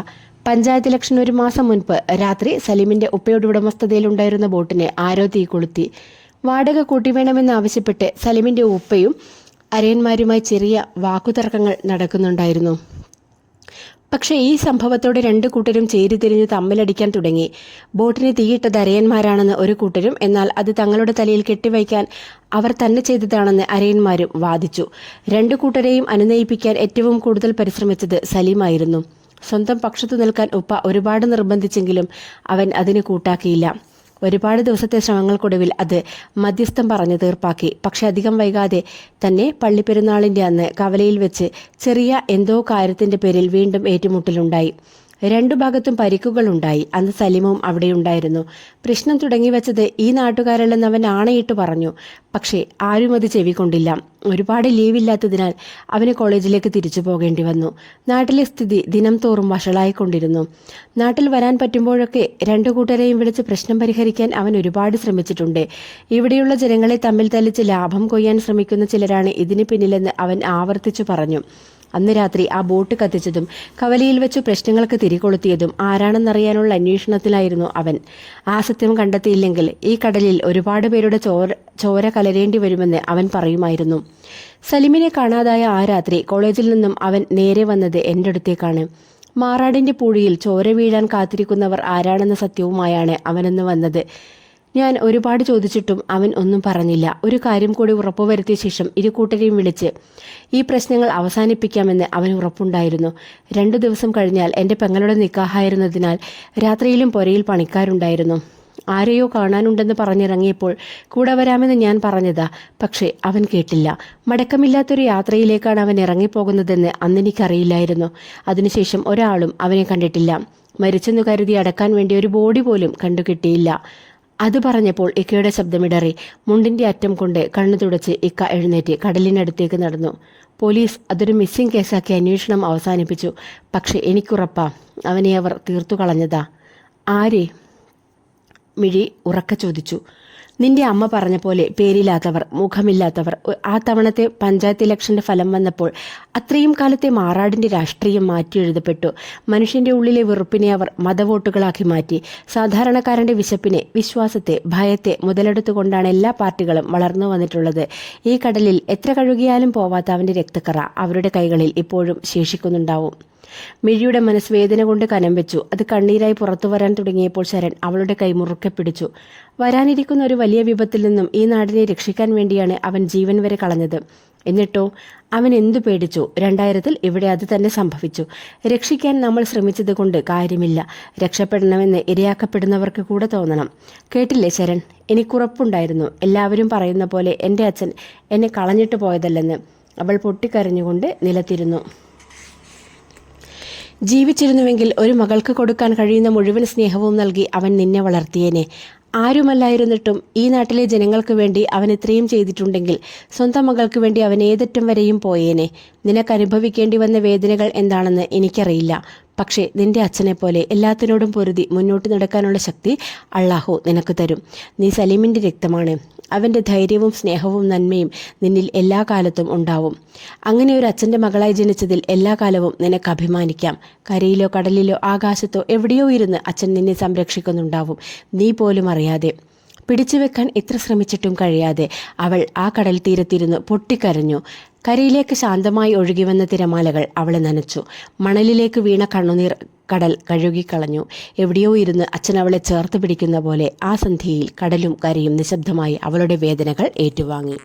പഞ്ചായത്ത് ഇലക്ഷൻ 1 മാസം മുൻപ് രാത്രി സലീമിന്റെ ഉപ്പയുടെ ഉടമസ്ഥതയിലുണ്ടായിരുന്ന ബോട്ടിനെ ആരോ തീ കൊളുത്തി. വാടക കൂട്ടിവേണമെന്നാവശ്യപ്പെട്ട് സലീമിന്റെ ഉപ്പയും അരയന്മാരുമായി ചെറിയ വാക്കുതർക്കങ്ങൾ നടക്കുന്നുണ്ടായിരുന്നു. പക്ഷേ ഈ സംഭവത്തോടെ 2 കൂട്ടരും ചേരിതിരിഞ്ഞ് തമ്മിലടിക്കാൻ തുടങ്ങി. ബോട്ടിന് തീയിട്ടത് അരയന്മാരാണെന്ന് ഒരു കൂട്ടരും, എന്നാൽ അത് തങ്ങളുടെ തലയിൽ കെട്ടിവയ്ക്കാൻ അവർ തന്നെ ചെയ്തതാണെന്ന് അരയന്മാരും വാദിച്ചു. 2 കൂട്ടരെയും അനുനയിപ്പിക്കാൻ ഏറ്റവും കൂടുതൽ പരിശ്രമിച്ചത് സലീമായിരുന്നു. സ്വന്തം പക്ഷത്തു നിൽക്കാൻ ഉപ്പ ഒരുപാട് നിർബന്ധിച്ചെങ്കിലും അവൻ അതിന് കൂട്ടാക്കിയില്ല. ഒരുപാട് ദിവസത്തെ ശ്രമങ്ങൾക്കൊടുവിൽ അത് മധ്യസ്ഥം പറഞ്ഞ് തീർപ്പാക്കി. പക്ഷെ അധികം വൈകാതെ തന്നെ പള്ളിപ്പെരുന്നാളിൻ്റെ അന്ന് കവലയിൽ വെച്ച് ചെറിയ എന്തോ കാര്യത്തിൻ്റെ പേരിൽ വീണ്ടും ഏറ്റുമുട്ടലുണ്ടായി. 2 ഭാഗത്തും പരിക്കുകളുണ്ടായി. അന്ന് സലീമും അവിടെയുണ്ടായിരുന്നു. പ്രശ്നം തുടങ്ങി വെച്ചത് ഈ നാട്ടുകാരല്ലെന്ന് അവൻ ആണയിട്ട് പറഞ്ഞു. പക്ഷേ ആരും അത് ചെവിക്കൊണ്ടില്ല. ഒരുപാട് ലീവില്ലാത്തതിനാൽ അവന് കോളേജിലേക്ക് തിരിച്ചു പോകേണ്ടി വന്നു. നാട്ടിലെ സ്ഥിതി ദിനം തോറും വഷളായിക്കൊണ്ടിരുന്നു. നാട്ടിൽ വരാൻ പറ്റുമ്പോഴൊക്കെ 2 കൂട്ടരെയും വിളിച്ച് പ്രശ്നം പരിഹരിക്കാൻ അവൻ ഒരുപാട് ശ്രമിച്ചിട്ടുണ്ട്. ഇവിടെയുള്ള ജനങ്ങളെ തമ്മിൽ തല്ലിച്ച് ലാഭം കൊയ്യാൻ ശ്രമിക്കുന്ന ചിലരാണ് ഇതിന് പിന്നിലെന്ന് അവൻ ആവർത്തിച്ചു പറഞ്ഞു. അന്ന് രാത്രി ആ ബോട്ട് കത്തിച്ചതും കവലയിൽ വെച്ച് പ്രശ്നങ്ങൾക്ക് തിരികൊളുത്തിയതും ആരാണെന്നറിയാനുള്ള അന്വേഷണത്തിലായിരുന്നു അവൻ. ആ സത്യം കണ്ടെത്തിയില്ലെങ്കിൽ ഈ കടലിൽ ഒരുപാട് പേരുടെ ചോര കലരേണ്ടി വരുമെന്ന് അവൻ പറയുമായിരുന്നു. സലീമിനെ കാണാതായ ആ രാത്രി കോളേജിൽ നിന്നും അവൻ നേരെ വന്നത് എൻ്റെ അടുത്തേക്കാണ്. മാറാടിൻ്റെ പൂഴിയിൽ ചോര വീഴാൻ കാത്തിരിക്കുന്നവർ ആരാണെന്ന സത്യവുമായാണ് അവനന്ന് വന്നത്. ഞാൻ ഒരുപാട് ചോദിച്ചിട്ടും അവൻ ഒന്നും പറഞ്ഞില്ല. ഒരു കാര്യം കൂടി ഉറപ്പുവരുത്തിയ ശേഷം 2 കൂട്ടരെയും വിളിച്ച് ഈ പ്രശ്നങ്ങൾ അവസാനിപ്പിക്കാമെന്ന് അവന് ഉറപ്പുണ്ടായിരുന്നു. 2 ദിവസം കഴിഞ്ഞാൽ എൻ്റെ പെങ്ങളുടെ നിക്കാഹായിരുന്നതിനാൽ രാത്രിയിലും പുരയിൽ പണിക്കാരുണ്ടായിരുന്നു. ആരെയോ കാണാനുണ്ടെന്ന് പറഞ്ഞിറങ്ങിയപ്പോൾ കൂടെ വരാമെന്ന് ഞാൻ പറഞ്ഞതാ. പക്ഷേ അവൻ കേട്ടില്ല. മടക്കമില്ലാത്തൊരു യാത്രയിലേക്കാണ് അവൻ ഇറങ്ങിപ്പോകുന്നതെന്ന് അന്നെനിക്കറിയില്ലായിരുന്നു. അതിനുശേഷം ഒരാളും അവനെ കണ്ടിട്ടില്ല. മരിച്ചെന്നു കരുതി അടക്കാൻ വേണ്ടി ഒരു ബോഡി പോലും കണ്ടുകിട്ടിയില്ല. അത് പറഞ്ഞപ്പോൾ ഇക്കയുടെ ശബ്ദമിടറി. മുണ്ടിൻ്റെ അറ്റം കൊണ്ട് കണ്ണു തുടച്ച് ഇക്ക എഴുന്നേറ്റ് കടലിനടുത്തേക്ക് നടന്നു. പോലീസ് അതൊരു മിസ്സിംഗ് കേസാക്കി അന്വേഷണം അവസാനിപ്പിച്ചു. പക്ഷെ എനിക്കുറപ്പാ അവനെ അവർ തീർത്തു കളഞ്ഞതാ. ആരെ? മിഴി ഉറക്കെ ചോദിച്ചു. നിന്റെ അമ്മ പറഞ്ഞ പോലെ പേരില്ലാത്തവർ, മുഖമില്ലാത്തവർ. ആ തവണത്തെ പഞ്ചായത്ത് ഇലക്ഷന്റെ ഫലം വന്നപ്പോൾ അത്രയും കാലത്തെ മാറാടിന്റെ രാഷ്ട്രീയം മാറ്റിയെഴുതപ്പെട്ടു. മനുഷ്യന്റെ ഉള്ളിലെ വെറുപ്പിനെ അവർ മതവോട്ടുകളാക്കി മാറ്റി. സാധാരണക്കാരന്റെ വിശപ്പിനെ, വിശ്വാസത്തെ, ഭയത്തെ മുതലെടുത്തുകൊണ്ടാണ് എല്ലാ പാർട്ടികളും വളർന്നു വന്നിട്ടുള്ളത്. ഈ കടലിൽ എത്ര കഴുകിയാലും പോവാത്ത അവന്റെ രക്തക്കറ അവരുടെ കൈകളിൽ ഇപ്പോഴും ശേഷിക്കുന്നുണ്ടാവും. മിഴിയുടെ മനസ്സ് വേദന കൊണ്ട് കനം വെച്ചു. അത് കണ്ണീരായി പുറത്തു വരാൻ തുടങ്ങിയപ്പോൾ ശരൺ അവളുടെ കൈ മുറുക്കെ പിടിച്ചു. വരാനിരിക്കുന്ന ഒരു വലിയ വിപത്തിൽ നിന്നും ഈ നാടിനെ രക്ഷിക്കാൻ വേണ്ടിയാണ് അവൻ ജീവൻ വരെ കളഞ്ഞത്. എന്നിട്ടോ അവൻ എന്തു പേടിച്ചു? 2000-ൽ ഇവിടെ അത് തന്നെ സംഭവിച്ചു. രക്ഷിക്കാൻ നമ്മൾ ശ്രമിച്ചത് കൊണ്ട് കാര്യമില്ല. രക്ഷപ്പെടണമെന്ന് ഇരയാക്കപ്പെടുന്നവർക്ക് കൂടെ തോന്നണം. കേട്ടില്ലേ ശരൺ, എനിക്കുറപ്പുണ്ടായിരുന്നു എല്ലാവരും പറയുന്ന പോലെ എൻ്റെ അച്ഛൻ എന്നെ കളഞ്ഞിട്ട് പോയതല്ലെന്ന്. അവൾ പൊട്ടിക്കരഞ്ഞുകൊണ്ട് നിലത്തിരുന്നു. ജീവിച്ചിരുന്നുവെങ്കിൽ ഒരു മകൾക്ക് കൊടുക്കാൻ കഴിയുന്ന മുഴുവൻ സ്നേഹവും നൽകി അവൻ നിന്നെ വളർത്തിയേനെ. ആരുമല്ലായിരുന്നിട്ടും ഈ നാട്ടിലെ ജനങ്ങൾക്ക് വേണ്ടി അവൻ ഇത്രയും ചെയ്തിട്ടുണ്ടെങ്കിൽ സ്വന്തം മകൾക്ക് വേണ്ടി അവൻ ഏതറ്റം വരെയും പോയേനെ. നിനക്ക് അനുഭവിക്കേണ്ടി വന്ന വേദനകൾ എന്താണെന്ന് എനിക്കറിയില്ല. പക്ഷേ നിന്റെ അച്ഛനെ പോലെ എല്ലാത്തിനോടും പൊരുതി മുന്നോട്ട് നടക്കാനുള്ള ശക്തി അള്ളാഹു നിനക്ക് തരും. നീ സലീമിൻ്റെ രക്തമാണ്. അവൻ്റെ ധൈര്യവും സ്നേഹവും നന്മയും നിന്നിൽ എല്ലാ കാലത്തും ഉണ്ടാവും. അങ്ങനെ ഒരു അച്ഛൻ്റെ മകളായി ജനിച്ചതിൽ എല്ലാ കാലവും നിനക്ക് അഭിമാനിക്കാം. കരയിലോ കടലിലോ ആകാശത്തോ എവിടെയോ ഇരുന്ന് അച്ഛൻ നിന്നെ സംരക്ഷിക്കുന്നുണ്ടാവും, നീ പോലും അറിയാതെ. പിടിച്ചു വെക്കാൻ എത്ര ശ്രമിച്ചിട്ടും കഴിയാതെ അവൾ ആ കടൽ തീരത്തിരുന്ന് പൊട്ടിക്കരഞ്ഞു. കരയിലേക്ക് ശാന്തമായി ഒഴുകിവന്ന തിരമാലകൾ അവളെ നനച്ചു. മണലിലേക്ക് വീണ കണ്ണുനീർ കടൽ കഴുകിക്കളഞ്ഞു. എവിടെയോ ഇരുന്ന് അച്ഛൻ അവളെ ചേർത്ത് പിടിക്കുന്ന പോലെ ആ സന്ധ്യയിൽ കടലും കരയും നിശബ്ദമായി അവളുടെ വേദനകൾ ഏറ്റുവാങ്ങി.